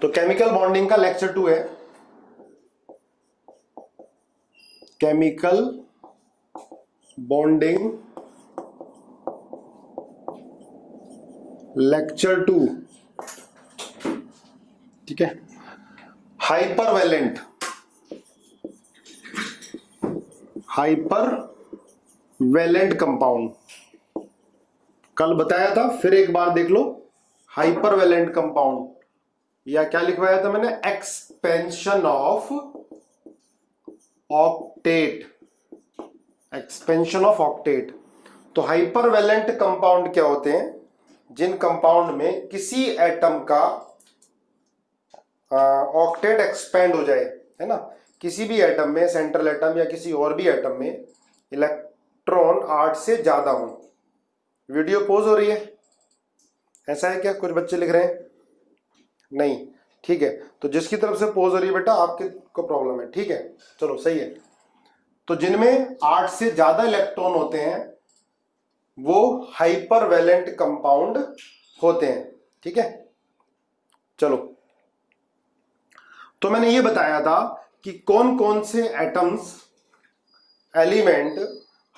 तो chemical bonding का lecture 2 है, केमिकल बॉन्डिंग लेक्चर 2। ठीक है, हाइपरवेलेंट, हाइपरवेलेंट कंपाउंड कल बताया था, फिर एक बार देख लो। हाइपरवेलेंट कंपाउंड या क्या लिखवाया था मैंने, expansion of octet, expansion of octet. तो हाइपरवेलेंट कंपाउंड क्या होते हैं, जिन कंपाउंड में किसी एटम का ऑक्टेट एक्सपेंड हो जाए, है ना, किसी भी एटम में, सेंट्रल एटम या किसी और भी एटम में इलेक्ट्रॉन 8 से ज्यादा हो। वीडियो पोज हो रही है, ऐसा है क्या? कुछ बच्चे लिख रहे हैं नहीं, ठीक है। तो जिसकी तरफ से पोज हो रही है बेटा, आपके को प्रॉब्लम है, ठीक है, चलो सही है। तो जिनमें 8 से ज्यादा इलेक्ट्रॉन होते हैं वो हाइपरवेलेंट कंपाउंड होते हैं, ठीक है। चलो, तो मैंने ये बताया था कि कौन कौन से एटम्स, एलिमेंट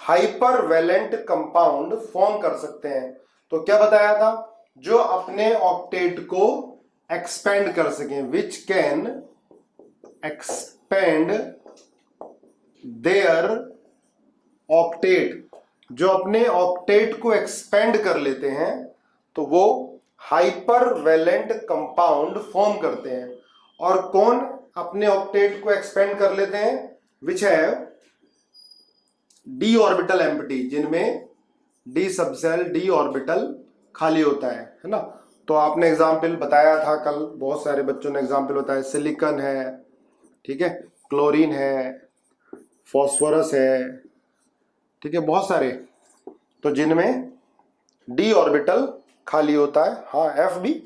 हाइपरवेलेंट कंपाउंड फॉर्म कर सकते हैं। तो क्या बताया था, जो अपने ऑक्टेट को एक्सपेंड कर सकें, which can expand their octet, जो अपने ऑक्टेट को एक्सपेंड कर लेते हैं तो वो हाइपरवेलेंट कंपाउंड फॉर्म करते हैं। और कौन अपने ऑक्टेट को एक्सपेंड कर लेते हैं, which have D orbital empty, जिनमें डी सबसेल, डी ऑर्बिटल खाली होता है ना। तो आपने एग्जाम्पल बताया था कल, बहुत सारे बच्चों ने एग्जाम्पल बताया, सिलिकॉन है, ठीक है, क्लोरीन है, फॉस्फोरस है, ठीक है, बहुत सारे, तो जिनमें डी ऑर्बिटल खाली होता है। हाँ, एफ भी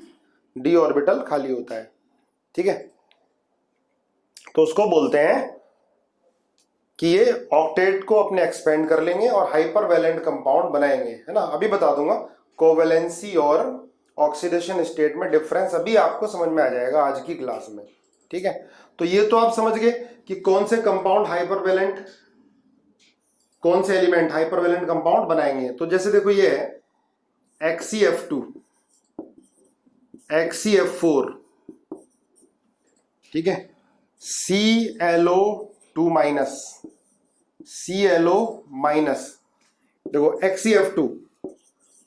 डी ऑर्बिटल खाली होता है, ठीक है। तो उसको बोलते हैं कि ये ऑक्टेट को अपने एक्सपेंड कर लेंगे और हाइपरवेलेंट कंपाउंड बनाएंगे, है ना। अभी बता दूंगा कोवेलेंसी और ऑक्सीडेशन स्टेट में डिफरेंस, अभी आपको समझ में आ जाएगा आज की क्लास में, ठीक है। तो ये तो आप समझ गए कि कौन से कंपाउंड हाइपरवेलेंट, कौन से एलिमेंट हाइपरवेलेंट कंपाउंड बनाएंगे। तो जैसे देखो ये है XeF2, XeF4, ठीक है, ClO2 माइनस, ClO माइनस। देखो XeF2,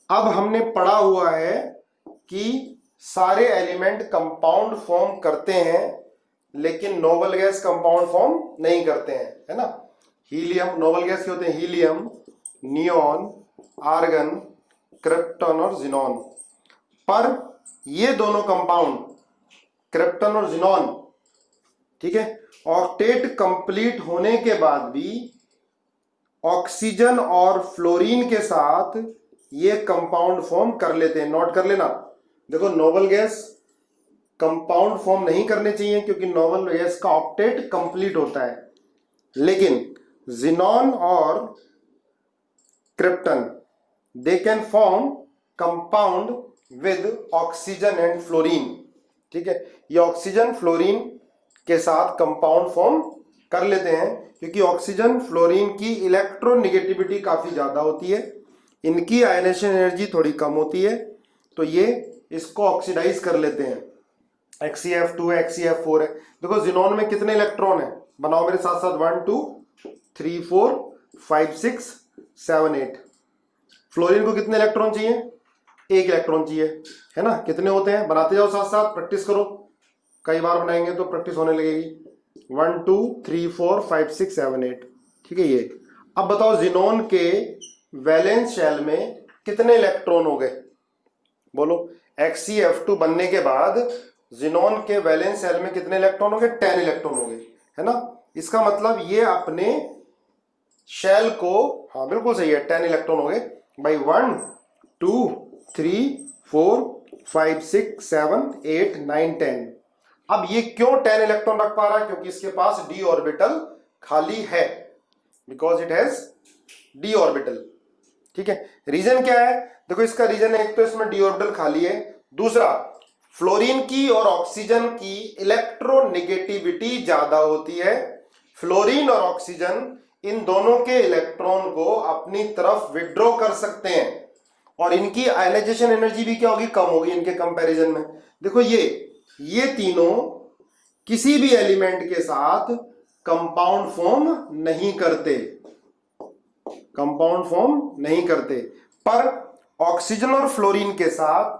अब हमने पढ़ा हुआ है कि सारे एलिमेंट कंपाउंड फॉर्म करते हैं लेकिन नोबल गैस कंपाउंड फॉर्म नहीं करते हैं, है ना। हीलियम, नोबल गैस के होते हैं हीलियम, नियॉन, आर्गन, क्रिप्टन और जिनॉन। पर ये दोनों कंपाउंड, क्रिप्टन और जिनॉन, ठीक है, ऑक्टेट कंप्लीट होने के बाद भी ऑक्सीजन और फ्लोरीन के साथ ये कंपाउंड फॉर्म कर लेते हैं। नोट कर लेना, देखो नोबल गैस कंपाउंड फॉर्म नहीं करने चाहिए क्योंकि नोबल गैस का ऑक्टेट कंप्लीट होता है, लेकिन जिनॉन और krypton they can form compound with oxygen and fluorine, ठीक है। ये ऑक्सीजन फ्लोरीन के साथ कंपाउंड फॉर्म कर लेते हैं क्योंकि ऑक्सीजन फ्लोरीन की इलेक्ट्रोनेगेटिविटी काफी ज्यादा होती है, इनकी आयनेशन एनर्जी थोड़ी कम होती है, तो ये इसको ऑक्सीडाइज कर लेते हैं। XeF2 है, XeF4 है। देखो जिनॉन में कितने इलेक्ट्रॉन है, बनाओ मेरे साथ साथ, 1 2 3 4 5 6 7 8। फ्लोरीन को कितने इलेक्ट्रॉन चाहिए, 1 इलेक्ट्रॉन चाहिए, है ना। कितने होते हैं, बनाते जाओ साथ साथ, प्रैक्टिस करो, कई बार बनाएंगे तो प्रैक्टिस होने लगेगी। 1 2 3 4 5 6 7 8, ठीक है ये। अब बताओ जिनॉन के वैलेंस शेल में कितने इलेक्ट्रॉन हो गए, बोलो। XeF2 बनने के बाद जिनॉन के वैलेंस शेल में कितने इलेक्ट्रॉन हो गए, 10 इलेक्ट्रॉन हो गए, है ना। इसका मतलब ये अपने शेल को, हाँ बिल्कुल सही है, 10 इलेक्ट्रॉन हो गए भाई। 1 2 3 4 5 6 7 8 9 10। अब ये क्यों 10 इलेक्ट्रॉन रख पा रहा है, क्योंकि इसके पास डी ऑर्बिटल खाली है, because it has D orbital, ठीक है। रीजन क्या है, देखो इसका रीजन है, एक तो इसमें डी ऑर्बिटल खाली है, दूसरा फ्लोरीन की और ऑक्सीजन की इलेक्ट्रोनेगेटिविटी ज्यादा होती है। फ्लोरीन और ऑक्सीजन इन दोनों के इलेक्ट्रॉन को अपनी तरफ विड्रॉ कर सकते हैं और इनकी आयनाइजेशन एनर्जी भी क्या होगी, कम होगी इनके कंपैरिजन में। देखो ये तीनों किसी भी एलिमेंट के साथ कंपाउंड फॉर्म नहीं करते, कंपाउंड फॉर्म नहीं करते, पर ऑक्सीजन और फ्लोरीन के साथ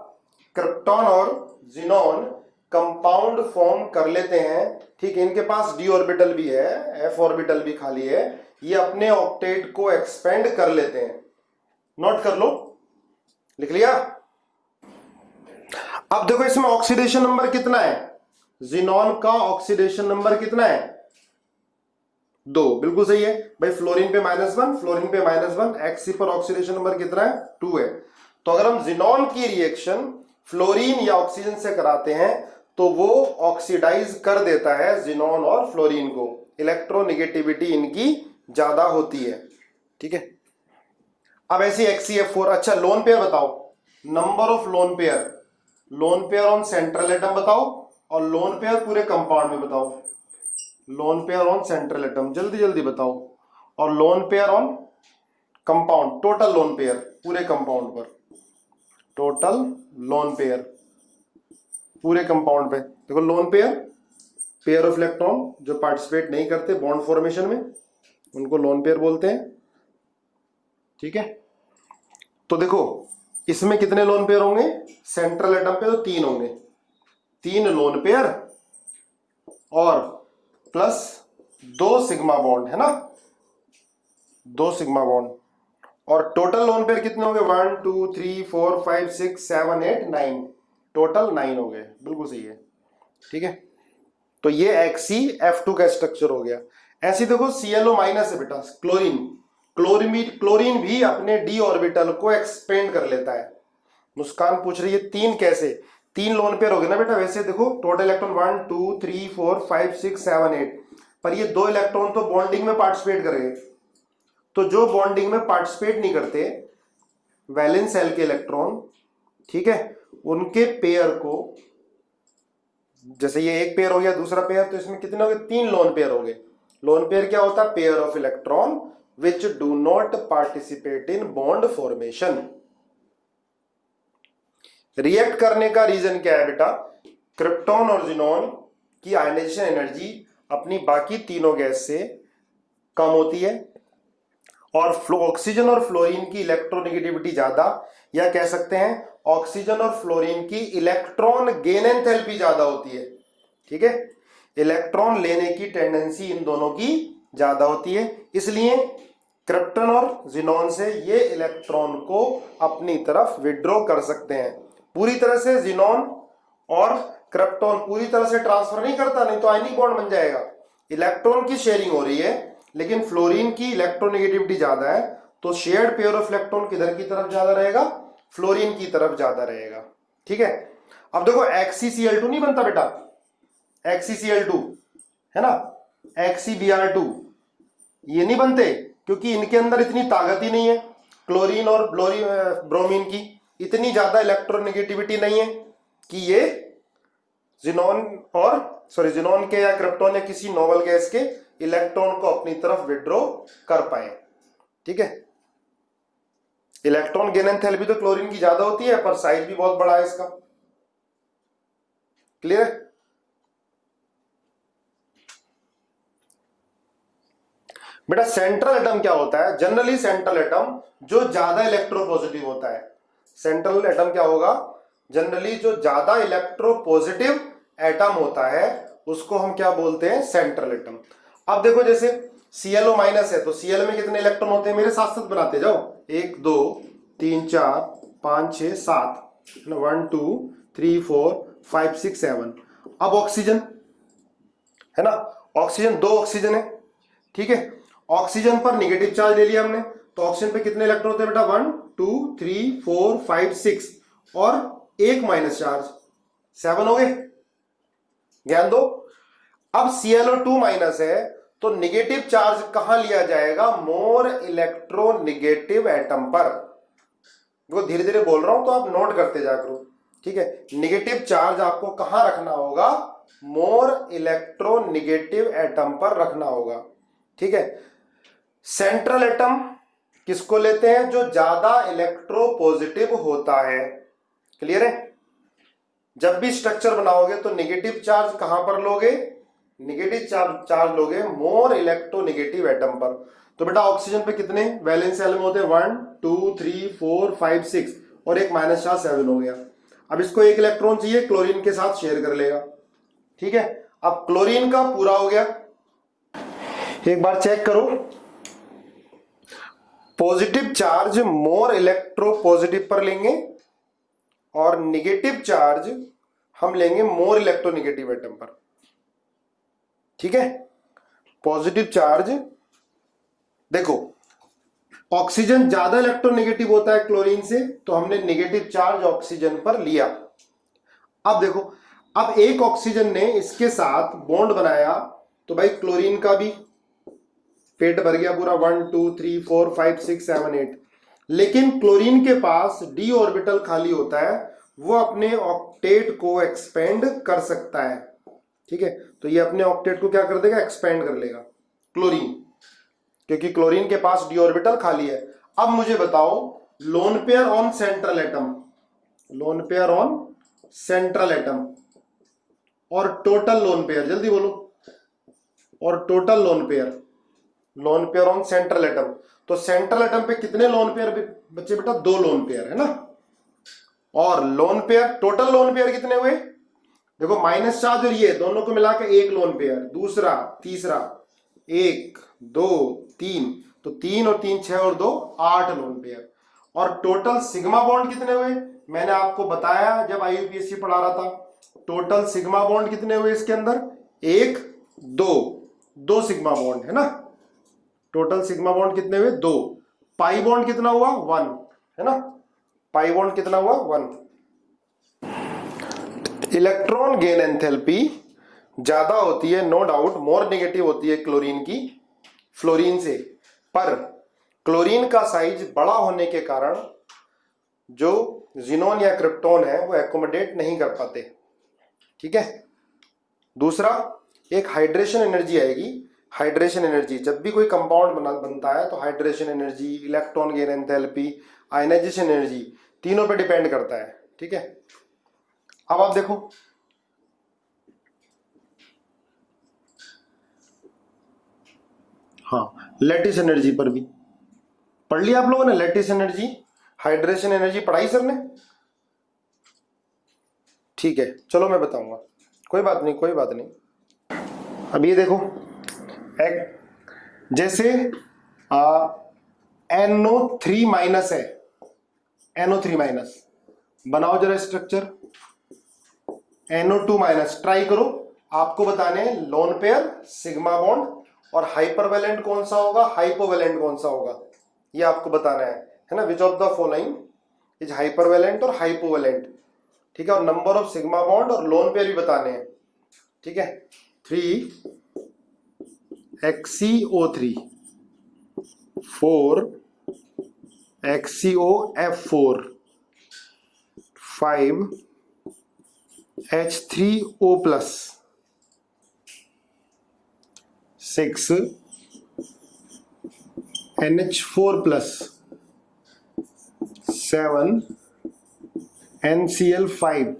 क्रिप्टॉन और जिनॉन कंपाउंड फॉर्म कर लेते हैं। ठीक है, इनके पास d ऑर्बिटल भी है, f ऑर्बिटल भी खाली है, ये अपने ऑक्टेट को एक्सपेंड कर लेते हैं। नोट कर लो, लिख लिया। अब देखो इसमें ऑक्सीडेशन नंबर कितना है, जिनॉन का ऑक्सीडेशन नंबर कितना है, 2। बिल्कुल सही है भाई, फ्लोरीन पे -1, फ्लोरीन पे -1, एक्सी पर ऑक्सीडेशन नंबर कितना है, 2 है। तो अगर हम जिनॉन की रिएक्शन फ्लोरीन या ऑक्सीजन से कराते हैं तो वो ऑक्सीडाइज कर देता है जिनॉन और फ्लोरीन को, इलेक्ट्रोनेगेटिविटी इनकी ज्यादा होती है। ठीक है, अब ऐसी HCF4। अच्छा लोन पेयर बताओ, number of lone pair on central atom बताओ और लोन पेयर पूरे कंपाउंड में बताओ। Lone pair on central atom जल्दी जल्दी बताओ, और lone pair on compound, total lone pair पूरे कंपाउंड पर, टोटल लोन पेयर पूरे कंपाउंड पे। देखो लोन पेयर ऑफ इलेक्ट्रॉन जो पार्टिसिपेट नहीं करते बॉन्ड फॉर्मेशन में, उनको लोन पेयर बोलते हैं। ठीक है, तो देखो इसमें कितने लोन पेयर होंगे, सेंट्रल एटम पे तो 3 होंगे, 3 लोन पेयर और प्लस 2 सिग्मा बॉन्ड, है ना, 2 सिग्मा बॉन्ड, और टोटल लोन पेयर कितने होंगे, 1 2 3 4 5 6 7 8 9, टोटल 9 हो गए। बिल्कुल सही है। ठीक है, तो ये HCF2 का स्ट्रक्चर हो गया। ऐसे देखो ClO- है बेटा, क्लोरीन भी अपने d ऑर्बिटल को एक्सपेंड कर लेता है। मुस्कान पूछ रही है 3 कैसे, 3 लोन पेयर हो गए ना बेटा। वैसे देखो टोटल इलेक्ट्रॉन 1 2 3 4 5 6 7 8, पर ये 2 इलेक्ट्रॉन तो बॉन्डिंग में पार्टिसिपेट करेंगे। तो जो बॉन्डिंग में पार्टिसिपेट नहीं करते वैलेंस शेल के इलेक्ट्रॉन, ठीक है, उनके पेयर को, जैसे ये एक पेयर हो गया, दूसरा पेयर, तो इसमें कितने हो गए, 3 लोन पेयर हो गए। लोन पेयर क्या होता है, pair of electron which do not participate in bond formation. React करने का रीजन क्या है बेटा, क्रिप्टॉन और जिनॉन की आयनाइजेशन एनर्जी अपनी बाकी तीनों गैस से कम होती है, और ऑक्सीजन और फ्लोरीन की इलेक्ट्रोनेगेटिविटी ज्यादा, या कह सकते हैं ऑक्सीजन और फ्लोरीन की इलेक्ट्रॉन गेन एंथैल्पी ज्यादा होती है। ठीक है, इलेक्ट्रॉन लेने की टेंडेंसी इन दोनों की ज्यादा होती है, इसलिए क्रिप्टन और जिनॉन से ये इलेक्ट्रॉन को अपनी तरफ विड्रॉ कर सकते हैं। पूरी तरह से जिनॉन और क्रिप्टॉन पूरी तरह से ट्रांसफर नहीं करता, नहीं तो आयनिक बॉन्ड बन जाएगा। इलेक्ट्रॉन की शेयरिंग हो रही है, लेकिन फ्लोरीन की इलेक्ट्रोनेगेटिविटी ज्यादा है, तो शेयर्ड पेयर ऑफ इलेक्ट्रॉन किधर की तरफ ज्यादा रहेगा, फ्लोरीन की तरफ ज्यादा रहेगा। ठीक है, अब देखो HCCl2 नहीं बनता बेटा, HCCl2 है ना, HCBr2, ये नहीं बनते क्योंकि इनके अंदर इतनी ताकत ही नहीं है। क्लोरीन और ब्रोमीन की इतनी ज्यादा इलेक्ट्रोनेगेटिविटी नहीं है कि ये जिनॉन के या क्रिप्टॉन या किसी नोबल गैस के इलेक्ट्रॉन को अपनी तरफ विड्रॉ कर पाए। ठीक है, इलेक्ट्रॉन गेन एंथैल्पी तो क्लोरीन की ज्यादा होती है, पर साइज भी बहुत बड़ा है इसका। क्लियर है? बेटा सेंट्रल एटम क्या होता है, जनरली सेंट्रल एटम जो ज्यादा इलेक्ट्रोपॉजिटिव होता है, सेंट्रल एटम क्या होगा, जनरली जो ज्यादा इलेक्ट्रोपॉजिटिव एटम होता है उसको हम क्या बोलते हैं, सेंट्रल एटम। अब देखो जैसे ClO- है, तो Cl में कितने इलेक्ट्रॉन होते हैं, मेरे साथ साथ बनाते जाओ, 1 2 3 4 5 6 7, 1 2 3 4 5 6 7। अब ऑक्सीजन है ना, ऑक्सीजन 2 ऑक्सीजन है। ठीक है, ऑक्सीजन पर नेगेटिव चार्ज ले लिया हमने, तो ऑक्सीजन पे कितने इलेक्ट्रॉन होते हैं बेटा, 1 2 3 4 5 6, और 1 माइनस चार्ज, 7 हो गए। ध्यान दो, अब ClO2- है, तो नेगेटिव चार्ज कहां लिया जाएगा, मोर इलेक्ट्रोनेगेटिव एटम पर। देखो धीरे धीरे बोल रहा हूं तो आप नोट करते जा करो। ठीक है। निगेटिव चार्ज आपको कहां रखना होगा, मोर इलेक्ट्रोनिगेटिव एटम पर रखना होगा, ठीक है। सेंट्रल एटम किसको लेते हैं, जो ज्यादा इलेक्ट्रोपॉजिटिव होता है, क्लियर है। जब भी स्ट्रक्चर बनाओगे तो नेगेटिव चार्ज कहां पर लोगे, नेगेटिव चार्ज लोगे मोर इलेक्ट्रोनेगेटिव एटम पर। तो बेटा ऑक्सीजन पे कितने वैलेंस शेल में होते हैं, 1 2 3 4 5 6 और एक माइनस चार्ज 7 हो गया। अब इसको एक इलेक्ट्रॉन चाहिए, क्लोरीन के साथ शेयर कर लेगा, ठीक है। अब क्लोरीन का पूरा हो गया, एक बार चेक करो, पॉजिटिव चार्ज मोर इलेक्ट्रोपॉजिटिव पर लेंगे और निगेटिव चार्ज हम लेंगे मोर इलेक्ट्रोनेगेटिव एटम पर, ठीक है। पॉजिटिव चार्ज, देखो ऑक्सीजन ज्यादा इलेक्ट्रोनेगेटिव होता है क्लोरीन से, तो हमने नेगेटिव चार्ज ऑक्सीजन पर लिया। अब देखो, अब एक ऑक्सीजन ने इसके साथ बॉन्ड बनाया तो भाई क्लोरीन का भी पेट भर गया पूरा, 1 2 3 4 5 6 7 8। लेकिन क्लोरीन के पास डी ऑर्बिटल खाली होता है, वो अपने ऑक्टेट को एक्सपेंड कर सकता है, ठीक है। तो ये अपने ऑक्टेट को क्या कर देगा, एक्सपेंड कर लेगा क्लोरीन, क्योंकि क्लोरीन के पास डी ऑर्बिटल खाली है। अब मुझे बताओ lone pair on central atom, lone pair on central atom और टोटल लोन पेयर, जल्दी बोलो, और total lone pair, lone pair on central atom. तो सेंट्रल एटम पे कितने लोन पेयर बच्चे बेटा, 2 लोन पेयर है ना। और lone pair, total lone pair कितने हुए, देखो माइनस चार्ज और ये दोनों को मिला के एक लोन पेयर, दूसरा तीसरा 1 2 3, तो 3 और 3 6 और 2 8 लोन पेयर। और टोटल सिग्मा बॉन्ड कितने हुए, मैंने आपको बताया जब आईयूपीएससी पढ़ा रहा था, टोटल सिग्मा बॉन्ड कितने हुए इसके अंदर, 1 2 सिग्मा बॉन्ड है ना। टोटल सिग्मा बॉन्ड कितने हुए, 2। पाई बॉन्ड कितना हुआ, 1 है ना, पाई बॉन्ड कितना हुआ, 1। इलेक्ट्रॉन गेन एंथैल्पी ज्यादा होती है, नो डाउट मोर नेगेटिव होती है क्लोरीन की फ्लोरीन से, पर क्लोरीन का साइज बड़ा होने के कारण जो जिनोन या क्रिप्टोन है वो एकोमोडेट नहीं कर पाते, ठीक है। दूसरा, एक हाइड्रेशन एनर्जी आएगी। हाइड्रेशन एनर्जी, जब भी कोई कंपाउंड बनता है तो hydration energy, electron gain enthalpy, ionization energy, तीनों पे डिपेंड करता है, ठीक है। अब आप देखो, हाँ लैटिस एनर्जी पर भी पढ़ लिया आप लोगों ने, लैटिस एनर्जी, हाइड्रेशन एनर्जी पढ़ाई सर ने, ठीक है। चलो मैं बताऊंगा, कोई बात नहीं कोई बात नहीं। अब ये देखो, एक जैसे NO3 माइनस है, NO3 माइनस बनाओ जरा स्ट्रक्चर, NO2 माइनस ट्राई करो, आपको बताने लोन पेयर, सिग्मा बॉन्ड और हाइपरवेलेंट कौन सा होगा, हाइपोवेलेंट कौन सा होगा, ये आपको बताना है ना। Which of the following is hypervalent और हाइपोवेलेंट, ठीक है। और नंबर ऑफ सिग्मा बॉन्ड और लोन पेयर भी बताने हैं, ठीक है। 3 HCO3, 4 HCOF4, 5 H3O plus, 6 NH4 plus, 7 NCl5,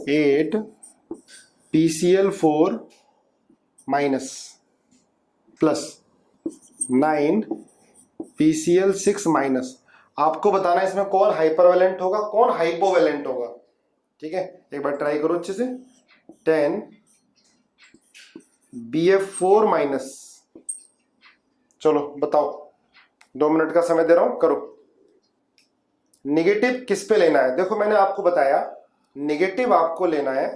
8 PCl4 minus plus, 9 PCl6 minus. आपको बताना है इसमें कौन हाइपरवेलेंट होगा कौन हाइपोवेलेंट होगा, ठीक है। एक बार ट्राई करो अच्छे से, 10 BF4 माइनस। चलो बताओ, 2 मिनट का समय दे रहा हूं, करो। निगेटिव किस पे लेना है, देखो मैंने आपको बताया निगेटिव आपको लेना है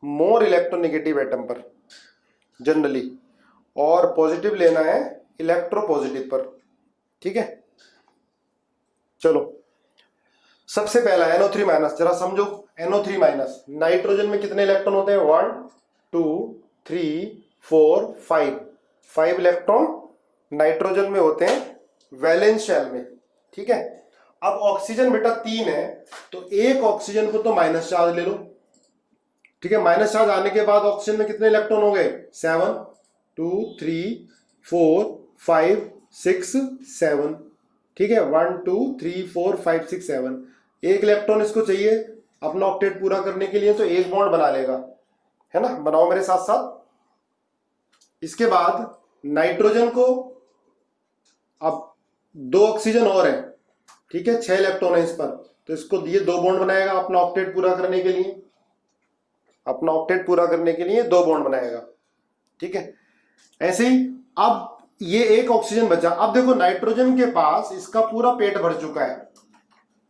मोर इलेक्ट्रोनेगेटिव एटम पर जनरली, और पॉजिटिव लेना है इलेक्ट्रोपॉजिटिव पर, ठीक है। चलो सबसे पहला NO3 माइनस, जरा समझो। NO3 माइनस, नाइट्रोजन में कितने इलेक्ट्रॉन होते हैं, 1 2 3 4 5 इलेक्ट्रॉन नाइट्रोजन में होते हैं वैलेंस शेल में, ठीक है। अब ऑक्सीजन बेटा 3 है, तो एक ऑक्सीजन को तो माइनस चार्ज ले लो, ठीक है। माइनस चार्ज आने के बाद ऑक्सीजन में कितने इलेक्ट्रॉन हो गए? 7, 2, 3, 4, 5, 6, 7, ठीक है। 1, 2, 3, 4, 5, 6, 7, एक इलेक्ट्रॉन इसको चाहिए अपना ऑक्टेट पूरा करने के लिए, तो एक बॉन्ड बना लेगा, है ना। बनाओ मेरे साथ साथ। इसके बाद नाइट्रोजन को, अब 2 ऑक्सीजन और है, ठीक है, 6 इलेक्ट्रॉन है इस पर, तो इसको दिए 2 बॉन्ड बनाएगा अपना ऑक्टेट पूरा करने के लिए, अपना ऑक्टेट पूरा करने के लिए 2 बॉन्ड बनाएगा, ठीक है। ऐसे ही अब ये एक ऑक्सीजन बचा। अब देखो नाइट्रोजन के पास इसका पूरा पेट भर चुका है,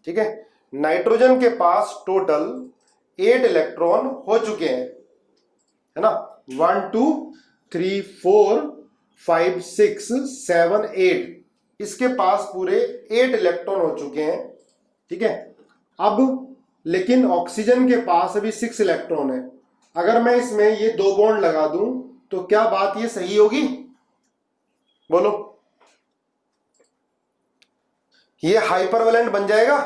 ठीक है। नाइट्रोजन के पास टोटल 8 इलेक्ट्रॉन हो चुके हैं, है ना। 1, 2, 3, 4, 5, 6, 7, 8, इसके पास पूरे 8 इलेक्ट्रॉन हो चुके हैं, ठीक है। अब लेकिन ऑक्सीजन के पास अभी 6 इलेक्ट्रॉन है। अगर मैं इसमें ये 2 बॉन्ड लगा दूं तो क्या बात ये सही होगी? बोलो, ये हाइपरवैलेंट बन जाएगा?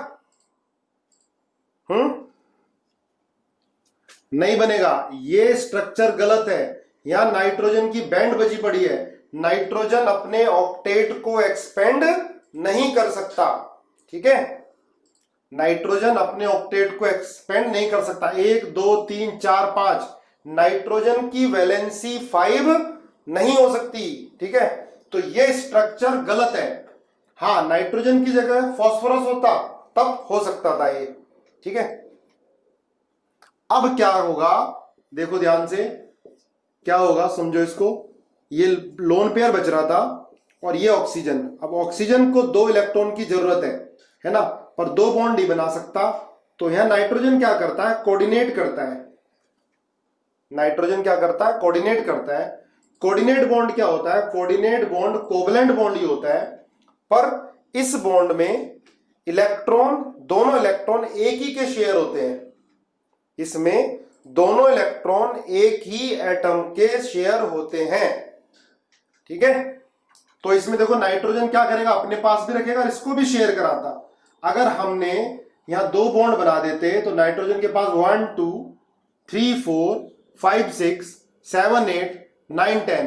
नहीं बनेगा, ये स्ट्रक्चर गलत है। यहां नाइट्रोजन की बैंड बजी पड़ी है। नाइट्रोजन अपने ऑक्टेट को एक्सपेंड नहीं कर सकता, ठीक है। नाइट्रोजन अपने ऑक्टेट को एक्सपेंड नहीं कर सकता। 1, 2, 3, 4, 5, नाइट्रोजन की वैलेंसी 5 नहीं हो सकती, ठीक है। तो ये स्ट्रक्चर गलत है। हाँ, नाइट्रोजन की जगह फास्फोरस होता तब हो सकता था ये, ठीक है। अब क्या होगा, देखो ध्यान से, क्या होगा समझो इसको। ये लोन पेयर बच रहा था और ये ऑक्सीजन। अब ऑक्सीजन को 2 इलेक्ट्रॉन की जरूरत है ना, पर 2 बॉन्ड नहीं बना सकता। तो यहां नाइट्रोजन क्या करता है? कोऑर्डिनेट करता है। नाइट्रोजन क्या करता है? कोऑर्डिनेट करता है। कोऑर्डिनेट बॉन्ड क्या होता है? कोऑर्डिनेट बॉन्ड कोवलेंट बॉन्ड ही होता है, पर इस बॉन्ड में इलेक्ट्रॉन, दोनों इलेक्ट्रॉन एक ही के शेयर होते हैं। इसमें दोनों इलेक्ट्रॉन एक ही एटम के शेयर होते हैं, ठीक है। तो इसमें देखो नाइट्रोजन क्या करेगा? अपने पास भी रखेगा, इसको भी शेयर कराता। अगर हमने यहां 2 बॉन्ड बना देते तो नाइट्रोजन के पास 1, 2, 3, 4, 5, 6, 7, 8, 9, 10,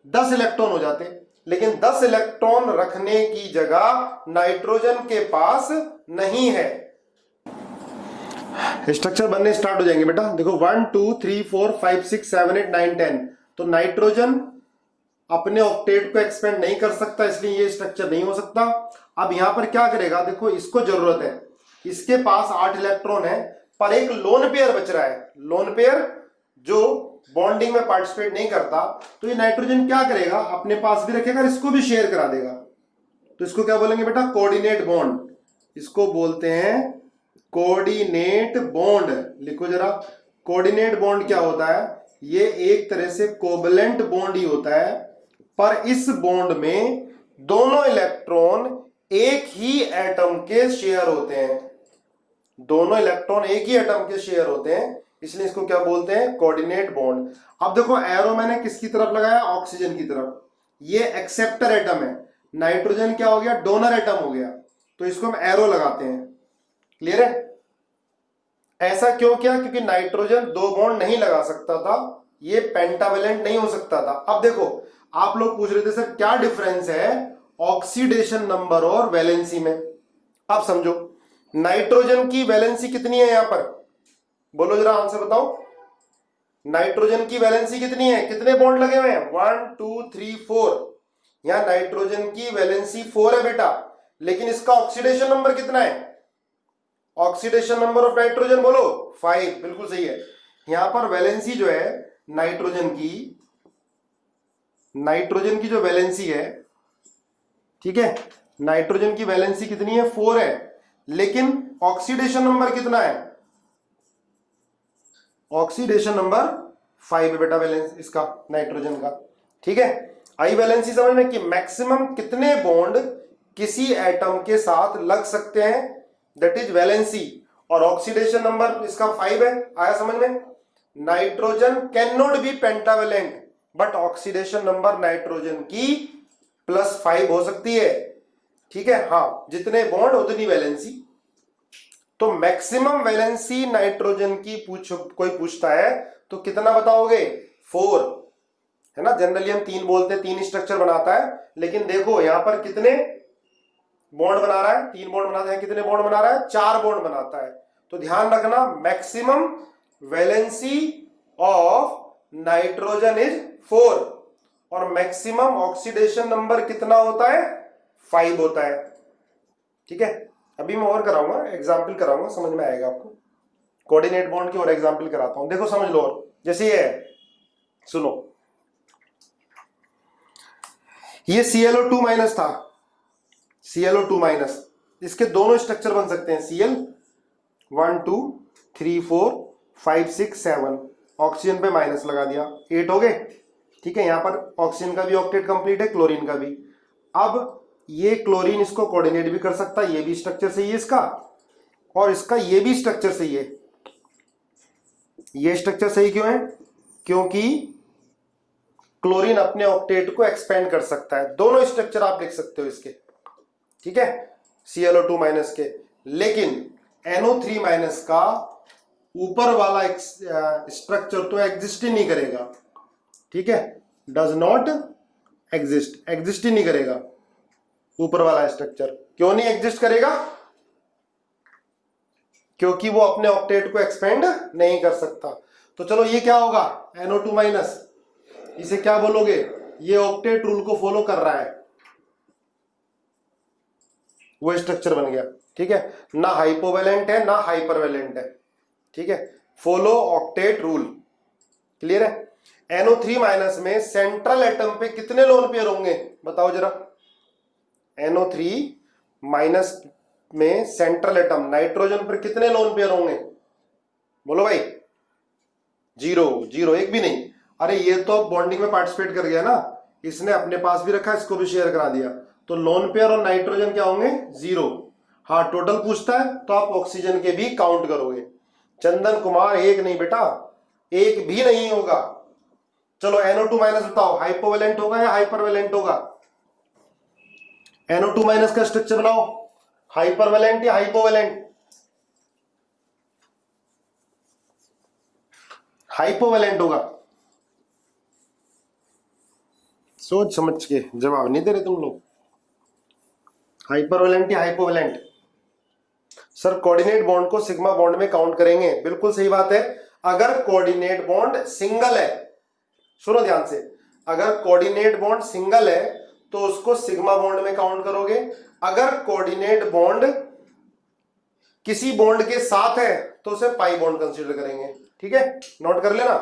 10 इलेक्ट्रॉन हो जाते। लेकिन 10 इलेक्ट्रॉन रखने की जगह नाइट्रोजन के पास नहीं है। स्ट्रक्चर बनने स्टार्ट हो जाएंगे बेटा। देखो 1, 2, 3, 4, 5, 6, 7, 8, 9, 10, तो नाइट्रोजन अपने ऑक्टेट को एक्सपेंड नहीं कर सकता, इसलिए ये स्ट्रक्चर नहीं हो सकता। अब यहां पर क्या करेगा? देखो इसको जरूरत है, इसके पास 8 इलेक्ट्रॉन है, पर एक लोन पेयर बच रहा है। लोन पेयर जो बॉन्डिंग में पार्टिसिपेट नहीं करता, तो ये नाइट्रोजन क्या करेगा? अपने पास भी रखेगा, इसको भी शेयर करा देगा। तो इसको क्या बोलेंगे बेटा? Coordinate bond. इसको बोलते हैं कोऑर्डिनेट बॉन्ड। लिखो जरा, कोऑर्डिनेट बॉन्ड क्या होता है? ये एक तरह से कोवलेंट बॉन्ड ही होता है, पर इस बॉन्ड में दोनों इलेक्ट्रॉन एक ही एटम के शेयर होते हैं। दोनों इलेक्ट्रॉन एक ही एटम के शेयर होते हैं, इसलिए इसको क्या बोलते हैं? Coordinate bond. अब देखो एरो मैंने किसकी तरफ लगाया? ऑक्सीजन की तरफ। ये एक्सेप्टर एटम है, नाइट्रोजन क्या हो गया? डोनर एटम हो गया। तो इसको हम एरो लगाते हैं। क्लियर है? ऐसा क्यों किया? क्योंकि नाइट्रोजन 2 बॉन्ड नहीं लगा सकता था, ये पेंटावेलेंट नहीं हो सकता था। अब देखो आप लोग पूछ रहे थे सर क्या डिफरेंस है ऑक्सीडेशन नंबर और वैलेंसी में। अब समझो, नाइट्रोजन की वैलेंसी कितनी है यहां पर? बोलो जरा, आंसर बताओ। नाइट्रोजन की वैलेंसी कितनी है? कितने बॉन्ड लगे हुए हैं? 1, 2, 3, 4। यहां नाइट्रोजन की वैलेंसी 4 है बेटा, लेकिन इसका ऑक्सीडेशन नंबर कितना है? ऑक्सीडेशन नंबर ऑफ नाइट्रोजन बोलो 5। बिल्कुल सही है। यहां पर वैलेंसी जो है नाइट्रोजन की जो वैलेंसी है, ठीक है, नाइट्रोजन की वैलेंसी कितनी है? 4 है, लेकिन ऑक्सीडेशन नंबर कितना है? ऑक्सीडेशन नंबर 5 है बेटा, वैलेंस इसका नाइट्रोजन का, ठीक है। आई वैलेंसी समझ में कि मैक्सिमम कितने बॉन्ड किसी एटम के साथ लग सकते हैं, दैट इज वैलेंसी। और ऑक्सीडेशन नंबर इसका 5 है। आया समझ में? Nitrogen can not be pentavalent, but oxidation number nitrogen की +5 हो सकती है, ठीक है, हाँ, जितने बॉन्ड उतनी वैलेंसी। तो मैक्सिमम वैलेंसी नाइट्रोजन की कोई पूछता है तो कितना बताओगे? 4, है ना। जनरली हम 3 बोलते हैं, 3 स्ट्रक्चर बनाता है, लेकिन देखो यहां पर कितने बॉन्ड बना रहा है? 3 बॉन्ड बनाता है। कितने बॉन्ड बना रहा है? 4 बॉन्ड बनाता है। तो ध्यान रखना, maximum valency of nitrogen is 4 और मैक्सिमम ऑक्सीडेशन नंबर कितना होता है? 5 होता है। ठीक है, अभी मैं और कराऊंगा, एग्जाम्पल कराऊंगा, समझ में आएगा आपको। कोऑर्डिनेट बॉन्ड की और एग्जाम्पल कराता हूं, देखो समझ लो। और जैसे ये है, सुनो, ये ClO2 माइनस था, ClO2 माइनस, इसके दोनों स्ट्रक्चर बन सकते हैं, Cl 1 2 3 4 5 6 7, ऑक्सीजन पे माइनस लगा दिया, 8 हो गए। ठीक है, यहां पर ऑक्सीजन का भी ऑक्टेट कंप्लीट है, क्लोरीन का भी। अब ये क्लोरीन इसको कोऑर्डिनेट भी कर सकता है, ये भी स्ट्रक्चर सही है इसका, और इसका ये भी स्ट्रक्चर सही है। ये स्ट्रक्चर सही क्यों है? क्योंकि क्लोरीन अपने ऑक्टेट को एक्सपेंड कर सकता है। दोनों स्ट्रक्चर आप लिख सकते हो इसके, ठीक है, ClO2 माइनस के। लेकिन NO3 माइनस का ऊपर वाला स्ट्रक्चर तो एग्जिस्ट ही नहीं करेगा। ठीक है, डज नॉट एग्जिस्ट, एग्जिस्ट ही नहीं करेगा ऊपर वाला स्ट्रक्चर। क्यों नहीं एग्जिस्ट करेगा? क्योंकि वो अपने ऑक्टेट को एक्सपेंड नहीं कर सकता। तो चलो ये क्या होगा? NO2 माइनस, इसे क्या बोलोगे? ये ऑक्टेट रूल को फॉलो कर रहा है, वो स्ट्रक्चर बन गया। ठीक है, ना हाइपोवैलेंट है ना हाइपरवैलेंट है। ठीक है, फॉलो ऑक्टेट रूल। क्लियर है? NO3 माइनस में सेंट्रल एटम पे कितने लोन पेयर होंगे बताओ जरा? NO3 माइनस में सेंट्रल एटम नाइट्रोजन पर कितने लोन पेयर होंगे? बोलो भाई। 0, 0, एक भी नहीं। अरे ये तो बॉन्डिंग में पार्टिसिपेट कर गया ना, इसने अपने पास भी रखा, इसको भी शेयर करा दिया, तो लोन पेयर और नाइट्रोजन क्या होंगे? 0। हाँ, टोटल पूछता है तो आप ऑक्सीजन के भी काउंट करोगे। चंदन कुमार, एक नहीं बेटा, एक भी नहीं होगा। चलो NO2 माइनस बताओ, हाइपोवैलेंट होगा या हाइपरवैलेंट होगा? NO2 माइनस का स्ट्रक्चर बनाओ, हाइपरवैलेंट या हाइपोवैलेंट? हाइपोवैलेंट होगा। सोच समझ के जवाब नहीं दे रहे तुम लोग। हाइपरवैलेंट या हाइपोवैलेंट? सर कोऑर्डिनेट बॉन्ड को सिग्मा बॉन्ड में काउंट करेंगे, बिल्कुल सही बात है। अगर कोऑर्डिनेट बॉन्ड सिंगल है, सुनो ध्यान से, अगर कोऑर्डिनेट बॉन्ड सिंगल है तो उसको सिग्मा बॉन्ड में काउंट करोगे। अगर कोऑर्डिनेट बॉन्ड किसी बॉन्ड के साथ है तो उसे पाई बॉन्ड कंसीडर करेंगे। ठीक है, नोट कर लेना।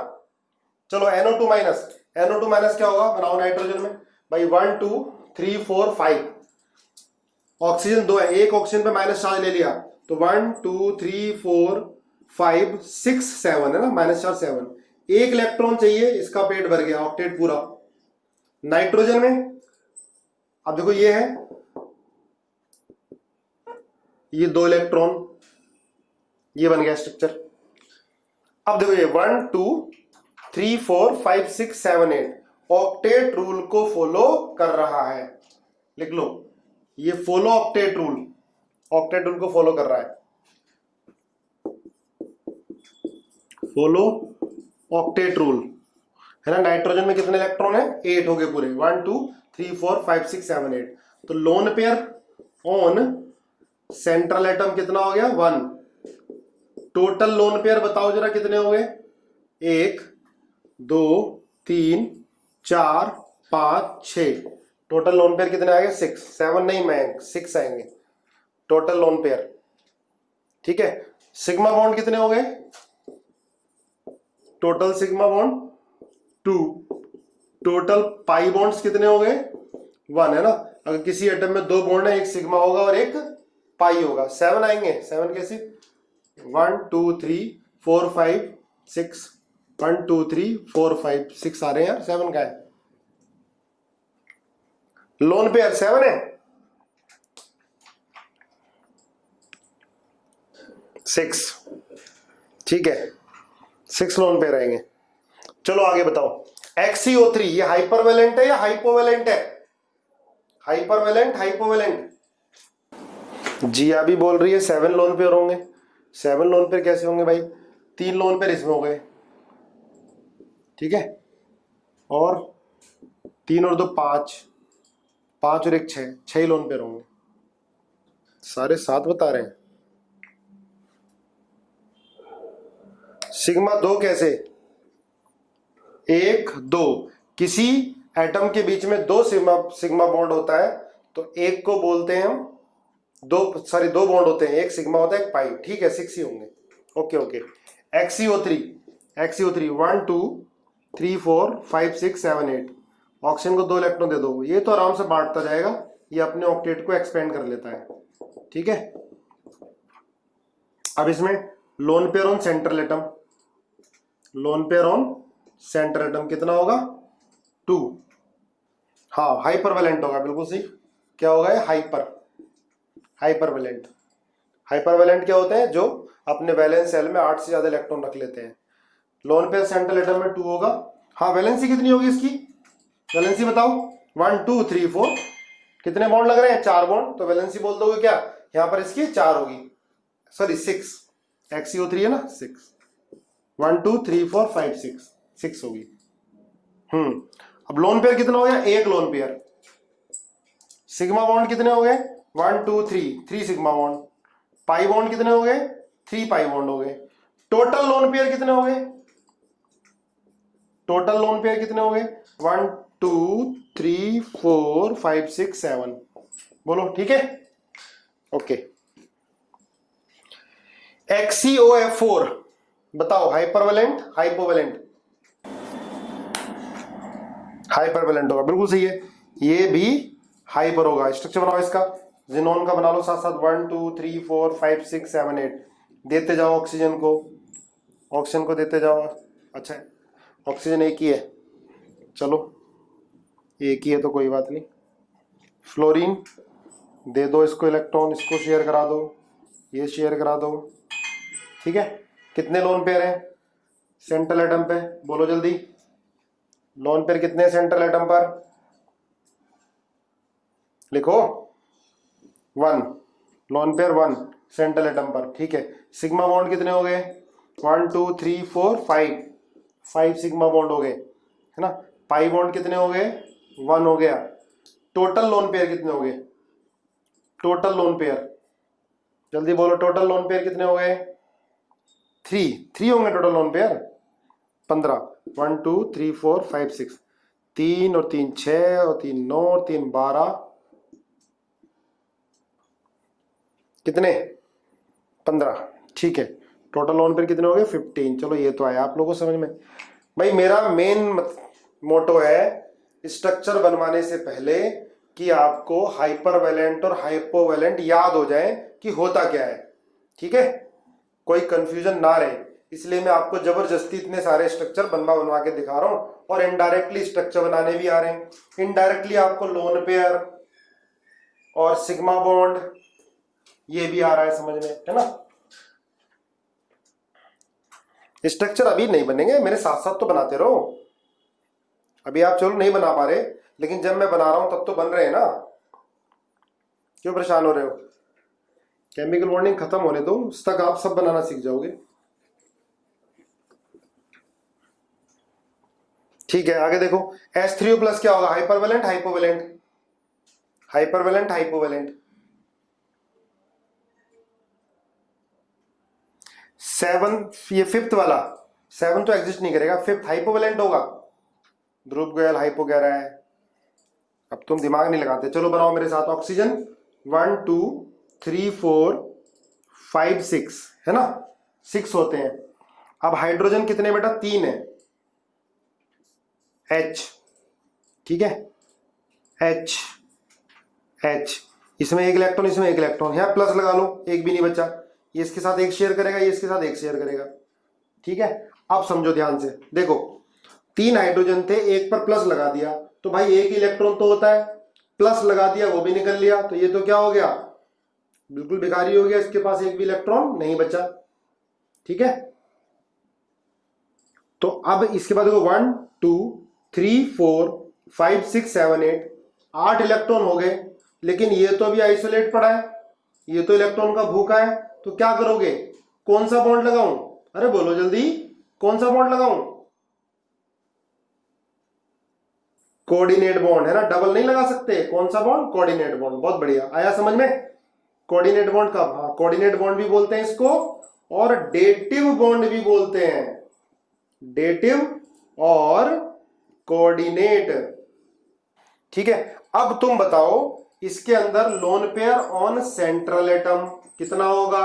चलो NO2 माइनस, NO2 माइनस क्या होगा? बनाओ नाइट्रोजन में भाई, 1 2 3 4 5, ऑक्सीजन 2 है, एक ऑक्सीजन पे माइनस चार्ज ले लिया, तो 1 2 3 4 5 6 7 है ना, माइनस चार्ज 7। एक इलेक्ट्रॉन चाहिए, इसका पेट भर गया, ऑक्टेट पूरा। नाइट्रोजन में अब देखो ये है, ये 2 इलेक्ट्रॉन, ये बन गया स्ट्रक्चर। अब देखो ये 1 2 3 4 5 6 7 8 ऑक्टेट रूल को फॉलो कर रहा है। लिख लो, ये follow octet rule, octet rule को फॉलो कर रहा है, फॉलो ऑक्टेट रूल, है ना। नाइट्रोजन में कितने इलेक्ट्रॉन है? 8 हो गए पूरे, 1 2 3 4 5 6 7 8। तो lone pair on central atom कितना हो गया? 1। टोटल लोन पेयर बताओ जरा कितने हो गए? 1 2 3 4 5 6। टोटल लोन पेयर कितने आएंगे? 6, 7 नहीं मैं 6 आएंगे टोटल लोन पेयर। ठीक है, सिग्मा बॉन्ड कितने हो गए? Total sigma bond 2। Total pi bonds कितने हो गए? 1, है ना। अगर किसी एटम में 2 बॉन्ड है, एक सिग्मा होगा और एक पाई होगा, 7 आएंगे। 7 कैसे? 1 2 3 4 5 6, 1 2 3 4 5 6 आ रहे हैं यार, 7 का है लोन पेयर, 7 है, 6। ठीक है, 6 लोन पेयर आएंगे। चलो आगे बताओ, XeO3 ये हाइपरवैलेंट है या हाइपोवैलेंट है? हाइपरवैलेंट, हाइपोवैलेंट? जिया भी बोल रही है 7 लोन पेयर होंगे। 7 लोन पेयर कैसे होंगे भाई? 3 लोन पेयर इसमें हो गए, ठीक है, और 3 और 2 5, 5 और 1 6, 6 लोन पेयर होंगे। सारे 7 बता रहे हैं। सिग्मा 2 कैसे? 1 2, किसी एटम के बीच में 2 सिग्मा सिग्मा बॉन्ड होता है तो एक को बोलते हैं हम दो बॉन्ड होते हैं, एक सिग्मा होता है एक पाई, ठीक है, 6 ही होंगे। Okay okay. XeO3 1 2 3 4 5 6 7 8, ऑक्सीजन को 2 इलेक्ट्रॉन दे दो, ये तो आराम से बांटता जाएगा, ये अपने ऑक्टेट को एक्सपेंड कर लेता है, ठीक है। अब इसमें lone pair on central atom, lone pair on central atom कितना होगा? 2। हाँ, हाइपरवैलेंट होगा, बिल्कुल सही। क्या होगा ये? हाइपरवैलेंट। हाइपरवैलेंट क्या होते हैं? जो अपने वैलेंस सेल में 8 से ज्यादा इलेक्ट्रॉन रख लेते हैं। लोन पेयर सेंट्रल एटम में 2 होगा। हाँ, वैलेंसी कितनी होगी इसकी? वैलेंसी बताओ। 1 2 3 4, कितने बॉन्ड लग रहे हैं? 4 बॉन्ड, तो वैलेंसी बोल दोगे क्या? यहां पर इसकी 4 होगी, सॉरी 6। XeO3 है ना, 6। 1 2 3 4 5 6 होगी। अब लोन पेयर कितना हो गया? 1 लोन पेयर। सिग्मा बॉन्ड कितने हो गए? 1 2 3 सिग्मा बॉन्ड। पाई बॉन्ड कितने हो गए? 3 पाई बॉन्ड हो गए। टोटल लोन पेयर कितने हो गए? टोटल लोन पेयर कितने हो गए? 1 2 3 4 5 6 7, बोलो, ठीक है। ओके। XeOF4 बताओ, हाइपरवैलेंट हाइपोवैलेंट? हाइपरवैलेंट होगा, बिल्कुल सही है। ये भी हाइपर होगा। स्ट्रक्चर बनाओ इसका, जिनोन का बना लो साथ साथ। 1 2 3 4 5 6 7 8, देते जाओ ऑक्सीजन को देते जाओ। अच्छा, ऑक्सीजन एक ही है, चलो एक ही है तो कोई बात नहीं। फ्लोरीन दे दो इसको इलेक्ट्रॉन, इसको शेयर करा दो, ये शेयर करा दो, ठीक है। कितने लोन पेयर हैं सेंट्रल एटम पे? बोलो जल्दी, लोन पेयर कितने हैं सेंट्रल एटम पर? लिखो। 1 लोन पेयर, 1 सेंट्रल एटम पर, ठीक है। सिग्मा बॉन्ड कितने हो गए? 1 2 3 4 5 सिग्मा बॉन्ड हो गए, है ना। पाई बॉन्ड कितने हो गए? 1 हो गया। टोटल लोन पेयर कितने हो गए? टोटल लोन पेयर जल्दी बोलो, टोटल लोन पेयर कितने हो गए? 3 होंगे टोटल लोन पेयर। 15। 1 2 3 4 5 6, 3 और 3 6 और 3 9 और 3 12, कितने? 15, ठीक है। टोटल लोन पेयर कितने हो गए? 15। चलो ये तो आया आप लोगों को समझ में। भाई मेरा मेन मोटो है स्ट्रक्चर बनवाने से पहले कि आपको हाइपरवैलेंट और हाइपोवैलेंट याद हो जाए कि होता क्या है, ठीक है, कोई कंफ्यूजन ना रहे। इसलिए मैं आपको जबरदस्ती इतने सारे स्ट्रक्चर बनवा के दिखा रहा हूं, और इनडायरेक्टली स्ट्रक्चर बनाने भी आ रहे हैं। इनडायरेक्टली आपको लोन पेयर और सिग्मा बॉन्ड ये भी आ रहा है समझ में, है ना। स्ट्रक्चर अभी नहीं बनेंगे, मेरे साथ साथ तो बनाते रहो। अभी आप चलो नहीं बना पा रहे, लेकिन जब मैं बना रहा हूं तब तो बन रहे हैं ना। क्यों परेशान हो रहे हो? केमिकल बॉन्डिंग खत्म होने दो, उस तक आप सब बनाना सीख जाओगे, ठीक है। आगे देखो, H3O+ क्या होगा? हाइपरवैलेंट हाइपोवैलेंट? हाइपरवैलेंट हाइपोवैलेंट। 7, ये 5th वाला, 7 तो एग्जिस्ट नहीं करेगा, 5th हाइपोवैलेंट होगा। ध्रुव गोयल हाइपो कह रहा है, अब तुम दिमाग नहीं लगाते। चलो बनाओ मेरे साथ। ऑक्सीजन 1 2 3 4 5 6, है ना, 6 होते हैं। अब हाइड्रोजन कितने बेटा? 3 है। H, ठीक है, H, इसमें 1 इलेक्ट्रॉन, इसमें 1 इलेक्ट्रॉन, यहां प्लस लगा लो, एक भी नहीं बचा। ये इसके साथ 1 शेयर करेगा, ये इसके साथ 1 शेयर करेगा, ठीक है। अब समझो ध्यान से, देखो 3 हाइड्रोजन थे, एक पर प्लस लगा दिया तो भाई 1 इलेक्ट्रॉन तो होता है, प्लस लगा दिया वो भी निकल लिया, तो ये तो क्या हो गया? बिल्कुल बेकारी हो गया, इसके पास एक भी इलेक्ट्रॉन नहीं बचा, ठीक है। तो अब इसके बाद देखो 1 2 3 4 5 6 7 8, 8 इलेक्ट्रॉन हो गए, लेकिन ये तो अभी आइसोलेट पड़ा है, ये तो इलेक्ट्रॉन का भूखा है, तो क्या करोगे, कौन सा बॉन्ड लगाऊं, अरे बोलो जल्दी, कौन सा बॉन्ड लगाऊं, कोऑर्डिनेट बॉन्ड है ना, डबल नहीं लगा सकते, कौन सा बॉन्ड, कोऑर्डिनेट बॉन्ड। बहुत बढ़िया, आया समझ में, कोऑर्डिनेट बॉन्ड का, हाँ कोऑर्डिनेट बॉन्ड भी बोलते हैं इसको, और डेटिव बॉन्ड भी बोलते हैं, डेटिव और कोऑर्डिनेट। ठीक है, अब तुम बताओ इसके अंदर lone pair on central atom कितना होगा,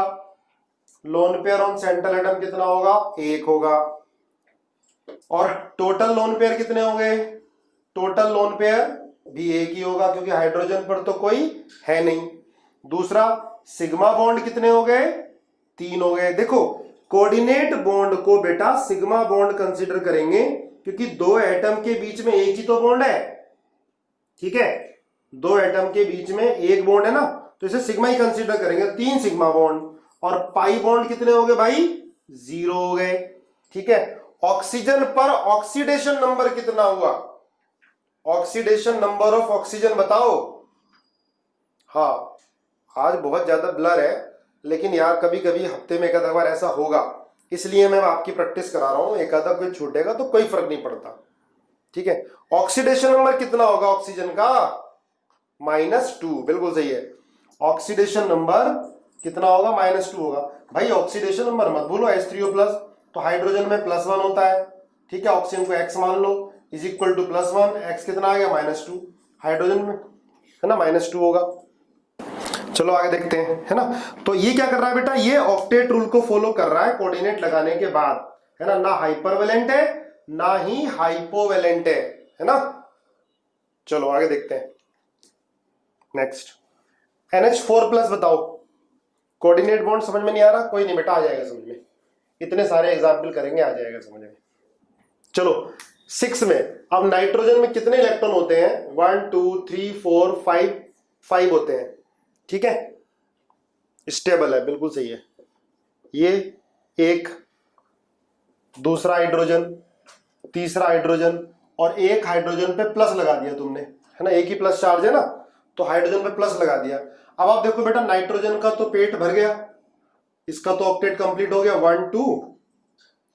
lone pair on central atom कितना होगा, 1 होगा, और टोटल लोन पेयर कितने हो गए, टोटल लोन पेयर भी 1 ही होगा क्योंकि हाइड्रोजन पर तो कोई है नहीं। दूसरा, सिग्मा बॉन्ड कितने हो गए, 3 हो गए। देखो कोऑर्डिनेट बॉन्ड को बेटा सिग्मा बॉन्ड कंसीडर करेंगे क्योंकि दो एटम के बीच में एक ही तो बॉन्ड है, ठीक है, दो एटम के बीच में एक बॉन्ड है ना, तो इसे सिग्मा ही कंसीडर करेंगे, 3 सिग्मा बॉन्ड। और पाई बॉन्ड कितने हो गए भाई, 0 हो गए। ठीक है, ऑक्सीजन पर ऑक्सीडेशन नंबर कितना हुआ, ऑक्सीडेशन नंबर ऑफ ऑक्सीजन बताओ। हाँ आज बहुत ज्यादा ब्लर है, लेकिन यार कभी कभी हफ्ते में एक आधा बार ऐसा होगा, इसलिए मैं आपकी प्रैक्टिस करा रहा हूं, एक आधा कोई छूटेगा तो कोई फर्क नहीं पड़ता। ठीक है, ऑक्सीडेशन नंबर कितना होगा ऑक्सीजन का, -2, बिल्कुल सही है, ऑक्सीडेशन नंबर कितना होगा, -2 होगा। भाई ऑक्सीडेशन नंबर मत भूलो, H3O+, तो हाइड्रोजन में +1 होता है, ठीक है, ऑक्सीजन को X मान लो, = +1, X कितना आ गया, -2, हाइड्रोजन में है ना -2 होगा। चलो आगे देखते हैं, है ना। तो ये क्या कर रहा है बेटा, ये ऑक्टेट रूल को फॉलो कर रहा है कोऑर्डिनेट लगाने के बाद, है ना हाइपरवेलेंट है ना ही हाइपोवेलेंट है ना। चलो आगे देखते हैं, नेक्स्ट NH4+ बताओ, कोऑर्डिनेट बॉन्ड समझ में नहीं आ रहा, कोई नहीं बेटा आ जाएगा समझ में, इतने सारे एग्जाम्पल करेंगे आ जाएगा समझ में। चलो 6 में, अब नाइट्रोजन में कितने इलेक्ट्रॉन होते हैं, 1 2 3 4 5 होते हैं, ठीक है, स्टेबल है, बिल्कुल सही है। ये एक, दूसरा हाइड्रोजन, तीसरा हाइड्रोजन, और एक हाइड्रोजन पे प्लस लगा दिया तुमने, है ना, एक ही प्लस चार्ज है ना, तो हाइड्रोजन पे प्लस लगा दिया। अब आप देखो बेटा नाइट्रोजन का तो पेट भर गया, इसका तो ऑक्टेट कंप्लीट हो गया, 1 2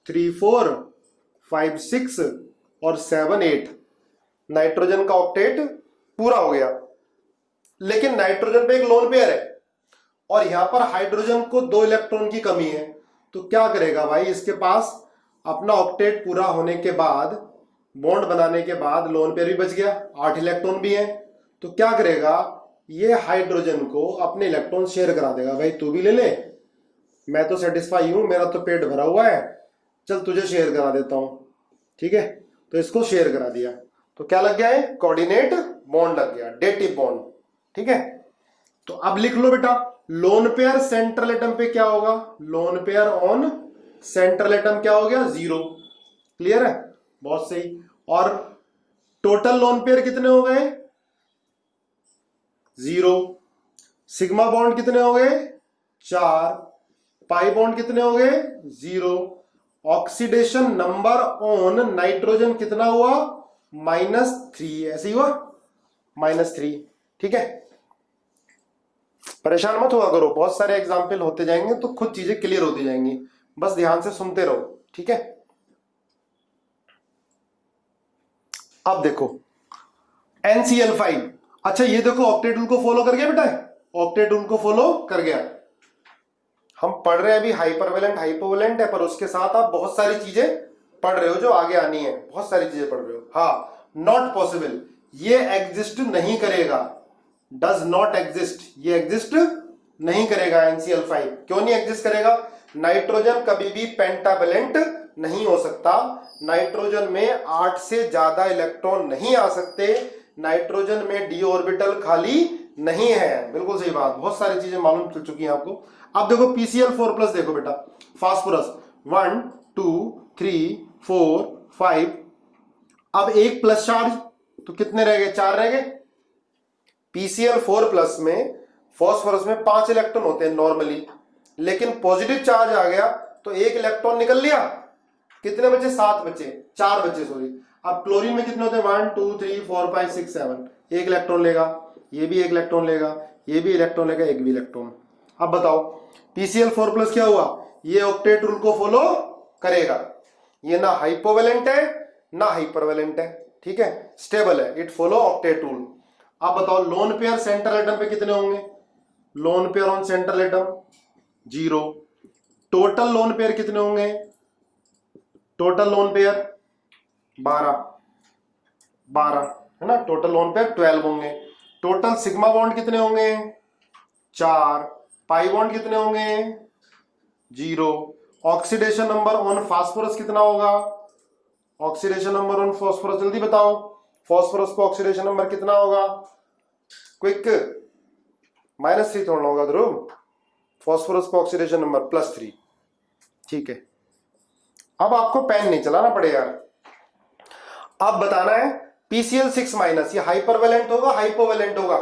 3 4 5 6 और 7 8, नाइट्रोजन का ऑक्टेट पूरा हो गया। लेकिन नाइट्रोजन पे एक लोन पेयर है और यहां पर हाइड्रोजन को 2 इलेक्ट्रॉन की कमी है, तो क्या करेगा भाई, इसके पास अपना ऑक्टेट पूरा होने के बाद, बॉन्ड बनाने के बाद लोन पेयर भी बच गया, 8 इलेक्ट्रॉन भी है, तो क्या करेगा, ये हाइड्रोजन को अपने इलेक्ट्रॉन शेयर करा देगा, भाई तू भी ले ले, मैं तो सेटिस्फाई हूं, मेरा तो पेट भरा हुआ है, चल तुझे शेयर करा देता हूं, ठीक है, तो इसको शेयर करा दिया, तो क्या लग गया है, कोऑर्डिनेट बॉन्ड लग गया, डेटिव बॉन्ड, ठीक है। तो अब लिख लो बेटा, लोन पेयर सेंट्रल एटम पे क्या होगा, lone pair on central atom क्या हो गया, 0, क्लियर है, बहुत सही। और टोटल लोन पेयर कितने हो गए, 0, सिग्मा बॉन्ड कितने हो गए, 4, पाई बॉन्ड कितने हो गए, 0, ऑक्सीडेशन नंबर ऑन नाइट्रोजन कितना हुआ, -3, ऐसे ही हुआ, -3, ठीक है। परेशान मत हुआ करो, बहुत सारे एग्जाम्पल होते जाएंगे तो खुद चीजें क्लियर होती जाएंगी, बस ध्यान से सुनते रहो, ठीक है। अब देखो NCl5, अच्छा ये देखो ऑक्टेट रूल को फॉलो कर गया बेटा, ऑक्टेट रूल को फॉलो कर गया। हम पढ़ रहे हैं अभी हाइपरवेलेंट हाइपोवेलेंट है, पर उसके साथ आप बहुत सारी चीजें पढ़ रहे हो जो आगे आनी है, बहुत सारी चीजें पढ़ रहे हो। हाँ, नॉट पॉसिबल, ये एग्जिस्ट नहीं करेगा, डज नॉट एग्जिस्ट, ये एग्जिस्ट नहीं करेगा NCl5। क्यों नहीं एग्जिस्ट करेगा, नाइट्रोजन कभी भी पेंटावेलेंट नहीं हो सकता, नाइट्रोजन में 8 से ज्यादा इलेक्ट्रॉन नहीं आ सकते, नाइट्रोजन में d ऑर्बिटल खाली नहीं है, बिल्कुल सही बात, बहुत सारी चीजें मालूम चल चुकी हैं आपको। अब देखो PCl4+ देखो बेटा, फास्फोरस 1 2 3 4 5, अब एक प्लस चार्ज, तो कितने रह गए, 4 रह गए। PCl4+ में फास्फोरस में 5 इलेक्ट्रॉन होते हैं नॉर्मली, लेकिन पॉजिटिव चार्ज आ गया तो एक इलेक्ट्रॉन निकल लिया, कितने बचे, 7 बचे, 4 बचे सॉरी। अब क्लोरीन में कितने होते हैं, 1 2 3 4 5 6 7, एक इलेक्ट्रॉन लेगा, ये भी एक इलेक्ट्रॉन लेगा, ये भी इलेक्ट्रॉन लेगा, एक भी इलेक्ट्रॉन, अब बताओ PCl4+ क्या हुआ, ये ऑक्टेट रूल को फॉलो करेगा, ये ना हाइपोवेलेंट है ना हाइपरवेलेंट है, ठीक है, स्टेबल है, इट फॉलो ऑक्टेट रूल। अब बताओ लोन पेयर सेंट्रल एटम पे कितने होंगे, lone pair on central atom 0, total lone pair कितने होंगे, टोटल लोन पेयर 12 है ना, टोटल लोन पेयर 12 होंगे, टोटल सिग्मा बॉन्ड कितने होंगे 4, पाई बॉन्ड कितने होंगे 0, ऑक्सीडेशन नंबर ऑन फास्फोरस कितना होगा, ऑक्सीडेशन नंबर ऑन फास्फोरस जल्दी बताओ, फास्फोरस को ऑक्सीडेशन नंबर कितना होगा, क्विक, -3 थोड़ा होगा ध्रुव, फास्फोरस को ऑक्सीडेशन नंबर +3, ठीक है। अब आपको पेन नहीं चलाना पड़ेगा यार, अब बताना है PCl6- ये हाइपरवेलेंट होगा हाइपोवेलेंट होगा,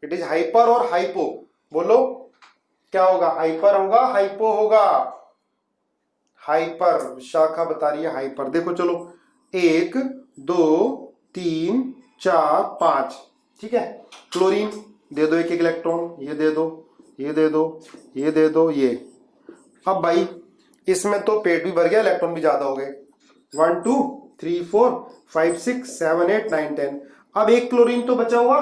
इट इज हाइपर और हाइपो, बोलो क्या होगा, हाइपर होगा हाइपो होगा, हाइपर, विशाखा बता रही है हाइपर, देखो चलो 1 2 3 4 5, ठीक है, क्लोरीन दे दो एक इलेक्ट्रॉन, ये दे दो ये दे दो ये दे दो ये, अब भाई इसमें तो पेट भी भर गया, इलेक्ट्रॉन भी ज्यादा हो गए, 1 2 3 4 5 6 7 8 9 10, अब एक क्लोरीन तो बचा हुआ,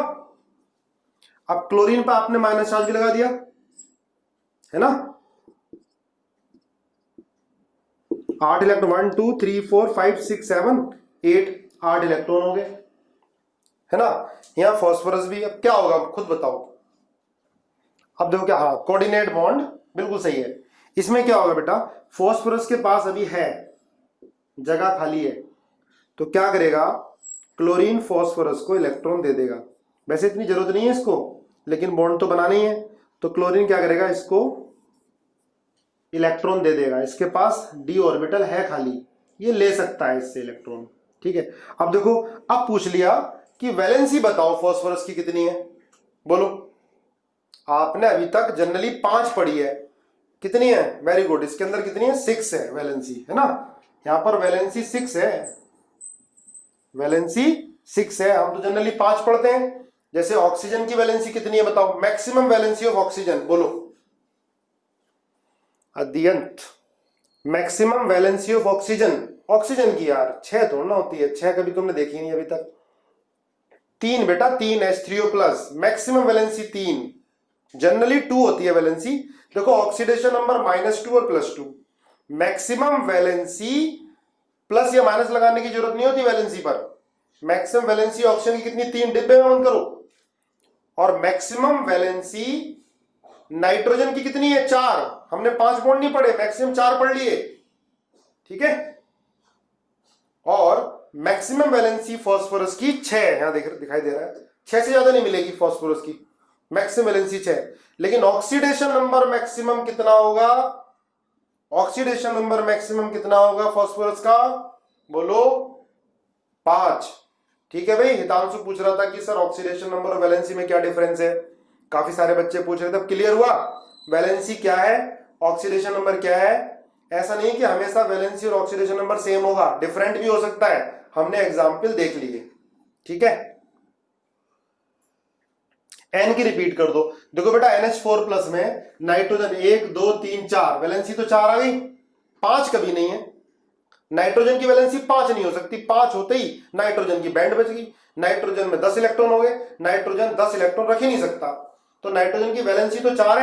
अब क्लोरीन पर आपने माइनस चार्ज भी लगा दिया है ना, 8 इलेक्ट्रॉन 1 2 3 4 5 6 7 8, 8 इलेक्ट्रॉन हो गए है ना, यहां फास्फोरस भी, अब क्या होगा खुद बताओ, अब देखो क्या, हाँ कोऑर्डिनेट बॉन्ड बिल्कुल सही है, इसमें क्या होगा बेटा, फास्फोरस के पास अभी है जगह खाली है, तो क्या करेगा, क्लोरीन फास्फोरस को इलेक्ट्रॉन दे देगा, वैसे इतनी जरूरत नहीं है इसको, लेकिन बॉन्ड तो बनाना ही है, तो क्लोरीन क्या करेगा, इसको इलेक्ट्रॉन दे देगा, इसके पास d ऑर्बिटल है खाली, ये ले सकता है इससे इलेक्ट्रॉन, ठीक है। अब देखो, अब पूछ लिया कि वैलेंसी बताओ फास्फोरस की कितनी है, बोलो, आपने अभी तक जनरली 5 पढ़ी है, कितनी है, वेरी गुड, इसके अंदर कितनी है 6 है वैलेंसी, है ना, यहां पर वैलेंसी 6 है, वैलेंसी 6 है, हम तो जनरली 5 पढ़ते हैं, जैसे ऑक्सीजन की वैलेंसी कितनी है बताओ, मैक्सिमम वैलेंसी ऑफ ऑक्सीजन, बोलो Adyant, maximum valency of oxygen, oxygen की यार 6 थोड़ा ना होती है, 6 कभी तुमने देखी नहीं अभी तक, 3 बेटा, 3 H3O+, मैक्सिमम वैलेंसी 3, जनरली 2 होती है वैलेंसी, देखो ऑक्सीडेशन नंबर -2 और +2, मैक्सिमम वैलेंसी, प्लस या माइनस लगाने की जरूरत नहीं होती वैलेंसी पर, मैक्सिमम वैलेंसी ऑक्सीजन की कितनी, 3 डिब्बे में बंद करो, और मैक्सिमम वैलेंसी नाइट्रोजन की कितनी है 4, हमने 5 बॉन्ड नहीं पढ़े, मैक्सिमम 4 पढ़ लिए, ठीक है, और मैक्सिमम वैलेंसी फास्फोरस की 6, यहां दिखाई दे रहा है, 6 से ज्यादा नहीं मिलेगी फास्फोरस की, मैक्सिमम वैलेंसी 6, लेकिन ऑक्सीडेशन नंबर मैक्सिमम कितना होगा, ऑक्सीडेशन नंबर मैक्सिमम कितना होगा फास्फोरस का, बोलो 5, ठीक है भाई। हितांशु पूछ रहा था कि सर ऑक्सीडेशन नंबर और वैलेंसी में क्या डिफरेंस है, काफी सारे बच्चे पूछ रहे थे, अब क्लियर हुआ, वैलेंसी क्या है ऑक्सीडेशन नंबर क्या है, ऐसा नहीं कि हमेशा वैलेंसी और ऑक्सीडेशन नंबर सेम होगा, डिफरेंट भी हो सकता है, हमने एग्जाम्पल देख लिए, ठीक है। एन की रिपीट कर दो, देखो बेटा NH4+ में नाइट्रोजन 1 2 3 4, वैलेंसी तो 4 आ गई, 5 कभी नहीं है, नाइट्रोजन की वैलेंसी 5 नहीं हो सकती, 5 होते ही नाइट्रोजन की बैंड बच गई, नाइट्रोजन में 10 इलेक्ट्रॉन हो गए, नाइट्रोजन 10 इलेक्ट्रॉन रख ही नहीं सकता, तो नाइट्रोजन की वैलेंसी तो 4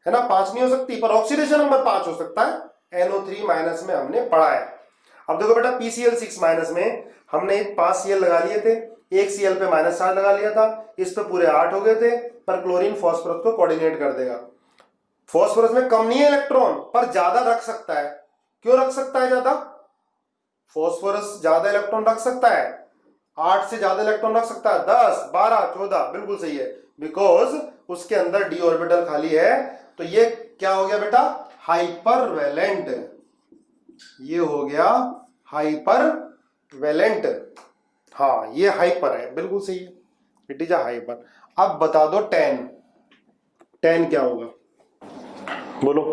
है ना, 5 नहीं हो सकती, पर ऑक्सीडेशन नंबर 5 हो सकता है, NO3- में हमने पढ़ा है। अब देखो बेटा PCl6- में हमने 5 Cl लगा लिए थे, एक Cl पे -4 लगा लिया था, इस पे पूरे 8 हो गए थे, पर क्लोरीन फास्फोरस को कोऑर्डिनेट कर देगा, फास्फोरस में कम नहीं है इलेक्ट्रॉन, पर ज्यादा रख सकता है, क्यों रख सकता है ज्यादा, फास्फोरस ज्यादा इलेक्ट्रॉन रख सकता है, 8 से ज्यादा इलेक्ट्रॉन रख सकता है, 10 12 14, बिल्कुल सही है, बिकॉज उसके अंदर d ऑर्बिटल खाली है, तो ये क्या हो गया बेटा, हाइपरवेलेंट, ये हो गया हाइपरवेलेंट, हाँ ये हाइपर है, बिल्कुल सही है, इट इज अ हाइपर। अब बता दो 10 क्या होगा, बोलो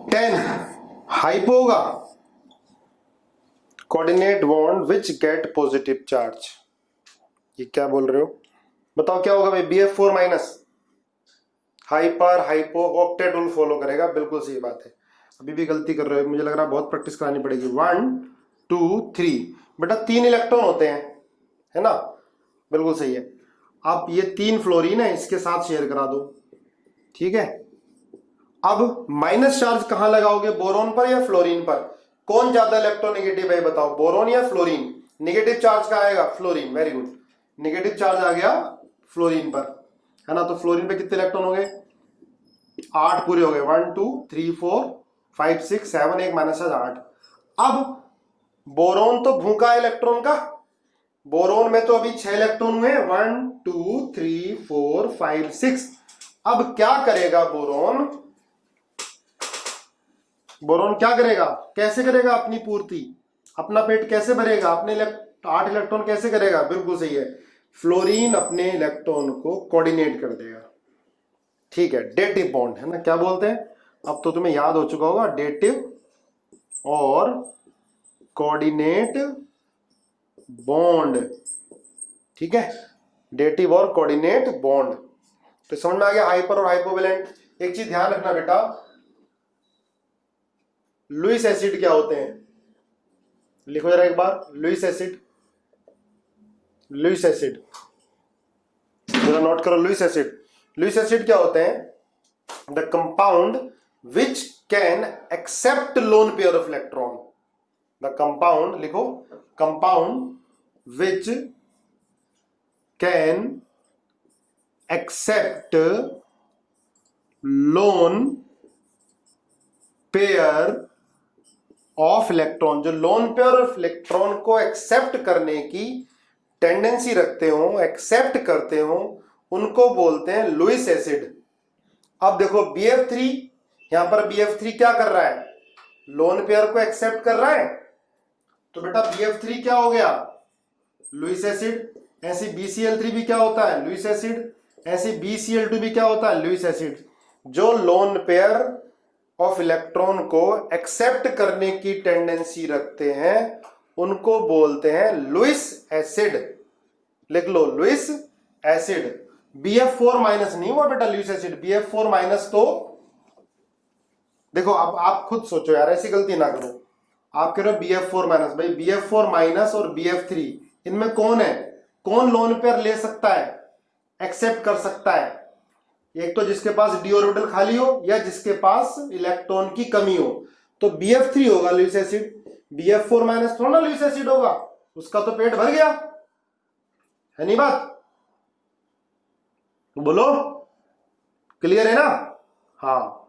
10 हाइपो होगा, coordinate bond which get positive charge, ये क्या बोल रहे हो, बताओ क्या होगा भाई, BF4-, hyper hypo octet rule follow करेगा, बिल्कुल सही बात है। अभी भी गलती कर रहे हो, मुझे लग रहा है बहुत प्रैक्टिस करानी पड़ेगी। 1 2 3 बेटा 3 इलेक्ट्रॉन होते हैं, है ना, बिल्कुल सही है। आप ये 3 फ्लोरीन है, इसके साथ शेयर करा दो, ठीक है। अब माइनस चार्ज कहां लगाओगे, बोरोन पर या फ्लोरीन पर? कौन ज्यादा इलेक्ट्रोनेगेटिव है बताओ, बोरोन या फ्लोरीन? नेगेटिव चार्ज का आएगा fluorine, very good, negative charge आ गया फ्लोरीन पर, है ना। तो फ्लोरीन पे कितने इलेक्ट्रॉन हो गए, 8 पूरे हो गए, 1 2 3 4 5 6 7, एक माइनस चार्ज 8। अब बोरोन तो भूखा है इलेक्ट्रॉन का, बोरोन में तो अभी 6 इलेक्ट्रॉन हुए, 1 2 3 4 5 6। अब क्या करेगा बोरोन, बोरोन क्या करेगा, कैसे करेगा अपनी पूर्ति, अपना पेट कैसे भरेगा, अपने 8 इलेक्ट्रॉन कैसे करेगा, बिल्कुल सही है, फ्लोरीन अपने इलेक्ट्रॉन को कोऑर्डिनेट कर देगा, ठीक है। डेटिव बॉन्ड, है ना, क्या बोलते हैं, अब तो तुम्हें याद हो चुका होगा, डेटिव और कोऑर्डिनेट बॉन्ड, ठीक है, डेटिव और कोऑर्डिनेट बॉन्ड। तो समझ में आ गया हाइपर और हाइपोवेलेंट। एक चीज ध्यान रखना बेटा, लुईस एसिड क्या होते हैं, लिखो जरा एक बार, लुईस एसिड, लुईस एसिड जरा नोट करो, लुईस एसिड, लुईस एसिड क्या होते हैं, the compound which can accept lone pair of electron, the compound, लिखो, compound which can accept lone pair of electron, जो लोन पेयर ऑफ इलेक्ट्रॉन को accept करने की टेंडेंसी रखते हो, एक्सेप्ट करते हो, उनको बोलते हैं लुईस एसिड। अब देखो BF3, यहां पर BF3 क्या कर रहा है, लोन पेयर को एक्सेप्ट कर रहा है, तो बेटा BF3 क्या हो गया, लुईस एसिड। ऐसे BCl3 भी क्या होता है, लुईस एसिड। ऐसे BCl2 भी क्या होता है, लुईस एसिड। जो लोन पेयर ऑफ इलेक्ट्रॉन को एक्सेप्ट करने की टेंडेंसी रखते हैं उनको बोलते हैं लुईस एसिड, लिख लो, लुईस एसिड। BF4 माइनस नहीं हुआ बेटा लुईस एसिड, BF4 माइनस तो देखो, अब आप खुद सोचो यार, ऐसी गलती ना करो, आप कह रहे हो BF4 माइनस, भाई BF4 माइनस और BF3 इनमें कौन है, कौन लोन पेयर ले सकता है, एक्सेप्ट कर सकता है, एक तो जिसके पास d ऑर्बिटल खाली हो या जिसके पास इलेक्ट्रॉन की कमी हो, तो BF3 होगा लुईस एसिड, BF4 माइनस थोड़ा ना लुईस एसिड होगा, उसका तो पेट भर गया, है नहीं बात, बोलो, क्लियर है ना। हाँ,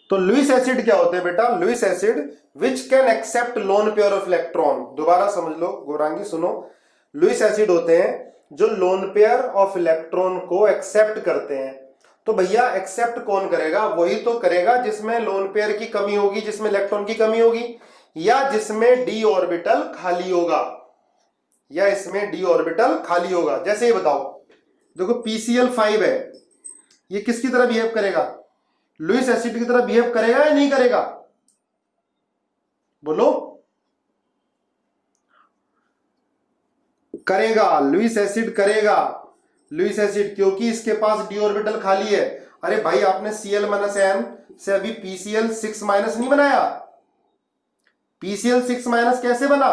तो लुईस एसिड क्या होते हैं बेटा, Lewis acid which can accept lone pair of electron, दोबारा समझ लो गौरांगी सुनो, लुईस एसिड होते हैं जो लोन पेयर ऑफ इलेक्ट्रॉन को एक्सेप्ट करते हैं। तो भैया एक्सेप्ट कौन करेगा, वही तो करेगा जिसमें लोन पेयर की कमी होगी, जिसमें इलेक्ट्रॉन की कमी होगी, या जिसमें d ऑर्बिटल खाली होगा, या इसमें d ऑर्बिटल खाली होगा। जैसे ये बताओ, देखो PCl5 है, ये किसकी तरह बिहेव करेगा, लुईस एसिड की तरह बिहेव करेगा या नहीं करेगा, बोलो, करेगा, लुईस एसिड करेगा, लुईस एसिड, क्योंकि इसके पास d ऑर्बिटल खाली है। अरे भाई आपने Cl-N से अभी PCl6 माइनस नहीं बनाया, PCl6 माइनस कैसे बना,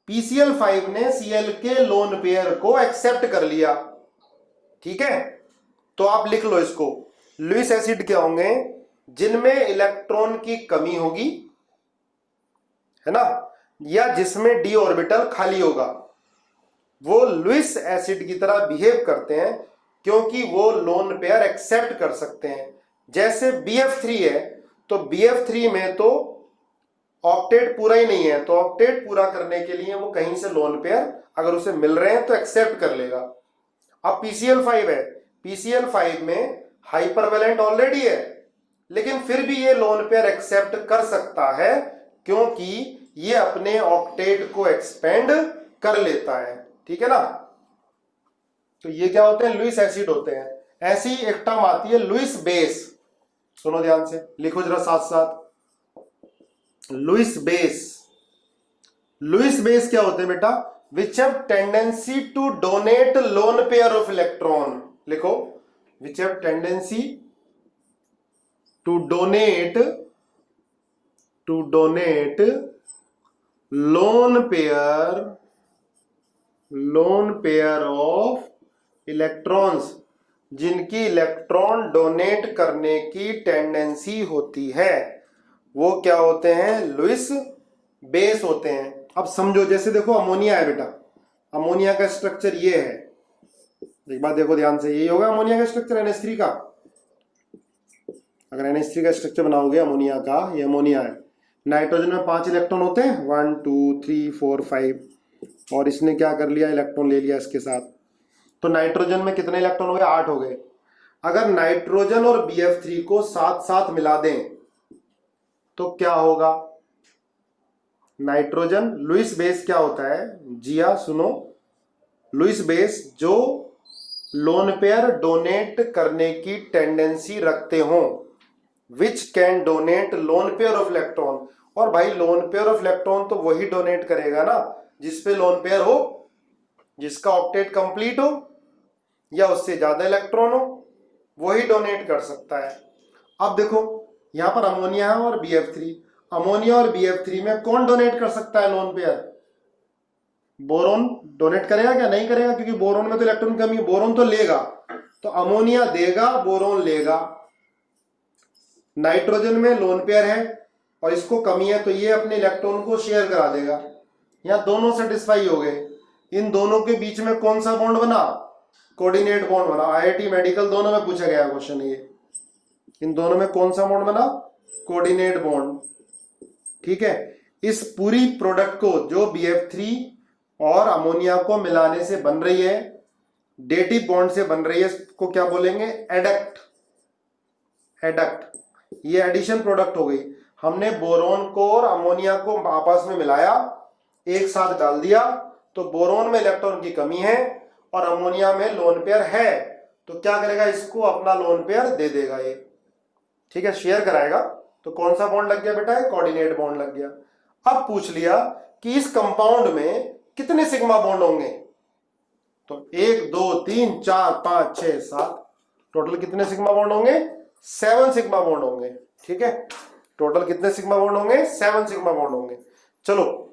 PCl5 ने Cl के लोन पेयर को एक्सेप्ट कर लिया, ठीक है। तो आप लिख लो इसको, लुईस एसिड क्या होंगे, जिनमें इलेक्ट्रॉन की कमी होगी, है ना, या जिसमें d ऑर्बिटल खाली होगा, वो लुईस एसिड की तरह बिहेव करते हैं, क्योंकि वो लोन पेयर एक्सेप्ट कर सकते हैं। जैसे BF3 है, तो BF3 में तो ऑक्टेट पूरा ही नहीं है, तो ऑक्टेट पूरा करने के लिए वो कहीं से लोन पेयर अगर उसे मिल रहे हैं तो एक्सेप्ट कर लेगा। अब PCl5 है, PCl5 में हाइपरवेलेंट ऑलरेडी है, लेकिन फिर भी ये लोन पेयर एक्सेप्ट कर सकता है, क्योंकि ये अपने ऑक्टेट को एक्सपेंड कर लेता है, ठीक है ना। तो ये क्या होते हैं, लुईस एसिड होते हैं। ऐसी एक टर्म आती है लुईस बेस, सुनो ध्यान से, लिखो जरा साथ साथ, लुईस बेस। लुईस बेस क्या होते हैं बेटा, which have tendency to donate lone pair of electron, लिखो, which have tendency to donate lone pair of electrons, जिनकी इलेक्ट्रॉन डोनेट करने की टेंडेंसी होती है, वो क्या होते हैं? लुईस बेस होते हैं। अब समझो, जैसे देखो अमोनिया है बेटा, अमोनिया का स्ट्रक्चर ये है, एक बात देखो ध्यान से, यही होगा अमोनिया का स्ट्रक्चर NH3 का। अगर NH3 का स्ट्रक्चर बनाओगे अमोनिया का, ये अमोनिया है, नाइट्रोजन में 5 इलेक्ट्रॉन होते हैं, 1 2 3 4 5, और इसने क्या कर लिया? इलेक्ट्रॉन ले लिया इसके साथ, तो नाइट्रोजन में कितने इलेक्ट्रॉन हो गए? 8 हो गए। अगर नाइट्रोजन और BF3 को साथ साथ मिला दें तो क्या होगा? नाइट्रोजन, लुईस बेस क्या होता है? जिया सुनो, लुईस बेस जो लोन पेयर डोनेट करने की टेंडेंसी रखते हो, which can donate lone pair of electron. और भाई लोन पेयर ऑफ इलेक्ट्रॉन तो वही डोनेट करेगा ना जिसपे लोन पेयर हो, जिसका ऑक्टेट कंप्लीट हो या उससे ज्यादा इलेक्ट्रॉन हो, वही डोनेट कर सकता है। अब देखो यहां पर अमोनिया है और BF3, अमोनिया और BF3 में कौन डोनेट कर सकता है लोन पेयर? बोरोन डोनेट करेगा क्या? नहीं करेगा, क्योंकि बोरोन में तो इलेक्ट्रॉन कमी है, बोरोन तो लेगा, तो अमोनिया देगा, बोरोन लेगा। नाइट्रोजन में लोन पेयर है और इसको कमी है, तो ये अपने इलेक्ट्रॉन को शेयर करा देगा। यहां दोनों सेटिस्फाई हो गए। इन दोनों के बीच में कौन सा बॉन्ड बना? कोऑर्डिनेट बॉन्ड बना। IIT मेडिकल दोनों में पूछा गया क्वेश्चन ये, इन दोनों में कौन सा बॉन्ड बना? Coordinate bond. ठीक है, इस पूरी प्रोडक्ट को जो BF3 और अमोनिया को मिलाने से बन रही है, डेटिव बॉन्ड से बन रही है, इसको क्या बोलेंगे? एडक्ट। एडक्ट, ये एडिशन प्रोडक्ट हो गई। हमने बोरोन को और अमोनिया को आपस में मिलाया, एक साथ डाल दिया, तो बोरोन में इलेक्ट्रॉन की कमी है और अमोनिया में लोन पेयर है, तो क्या करेगा? इसको अपना लोन पेयर दे देगा ये। ठीक है, शेयर कराएगा, तो कौन सा बॉन्ड लग गया बेटा? कोऑर्डिनेट बॉन्ड लग गया। अब पूछ लिया कि इस कंपाउंड में कितने सिग्मा बॉन्ड होंगे, तो 1 2 3 4 5 6 7, टोटल कितने सिग्मा बॉन्ड होंगे? 7 सिग्मा बॉन्ड होंगे। ठीक है, टोटल कितने सिग्मा बॉन्ड होंगे? 7 सिग्मा बॉन्ड होंगे। चलो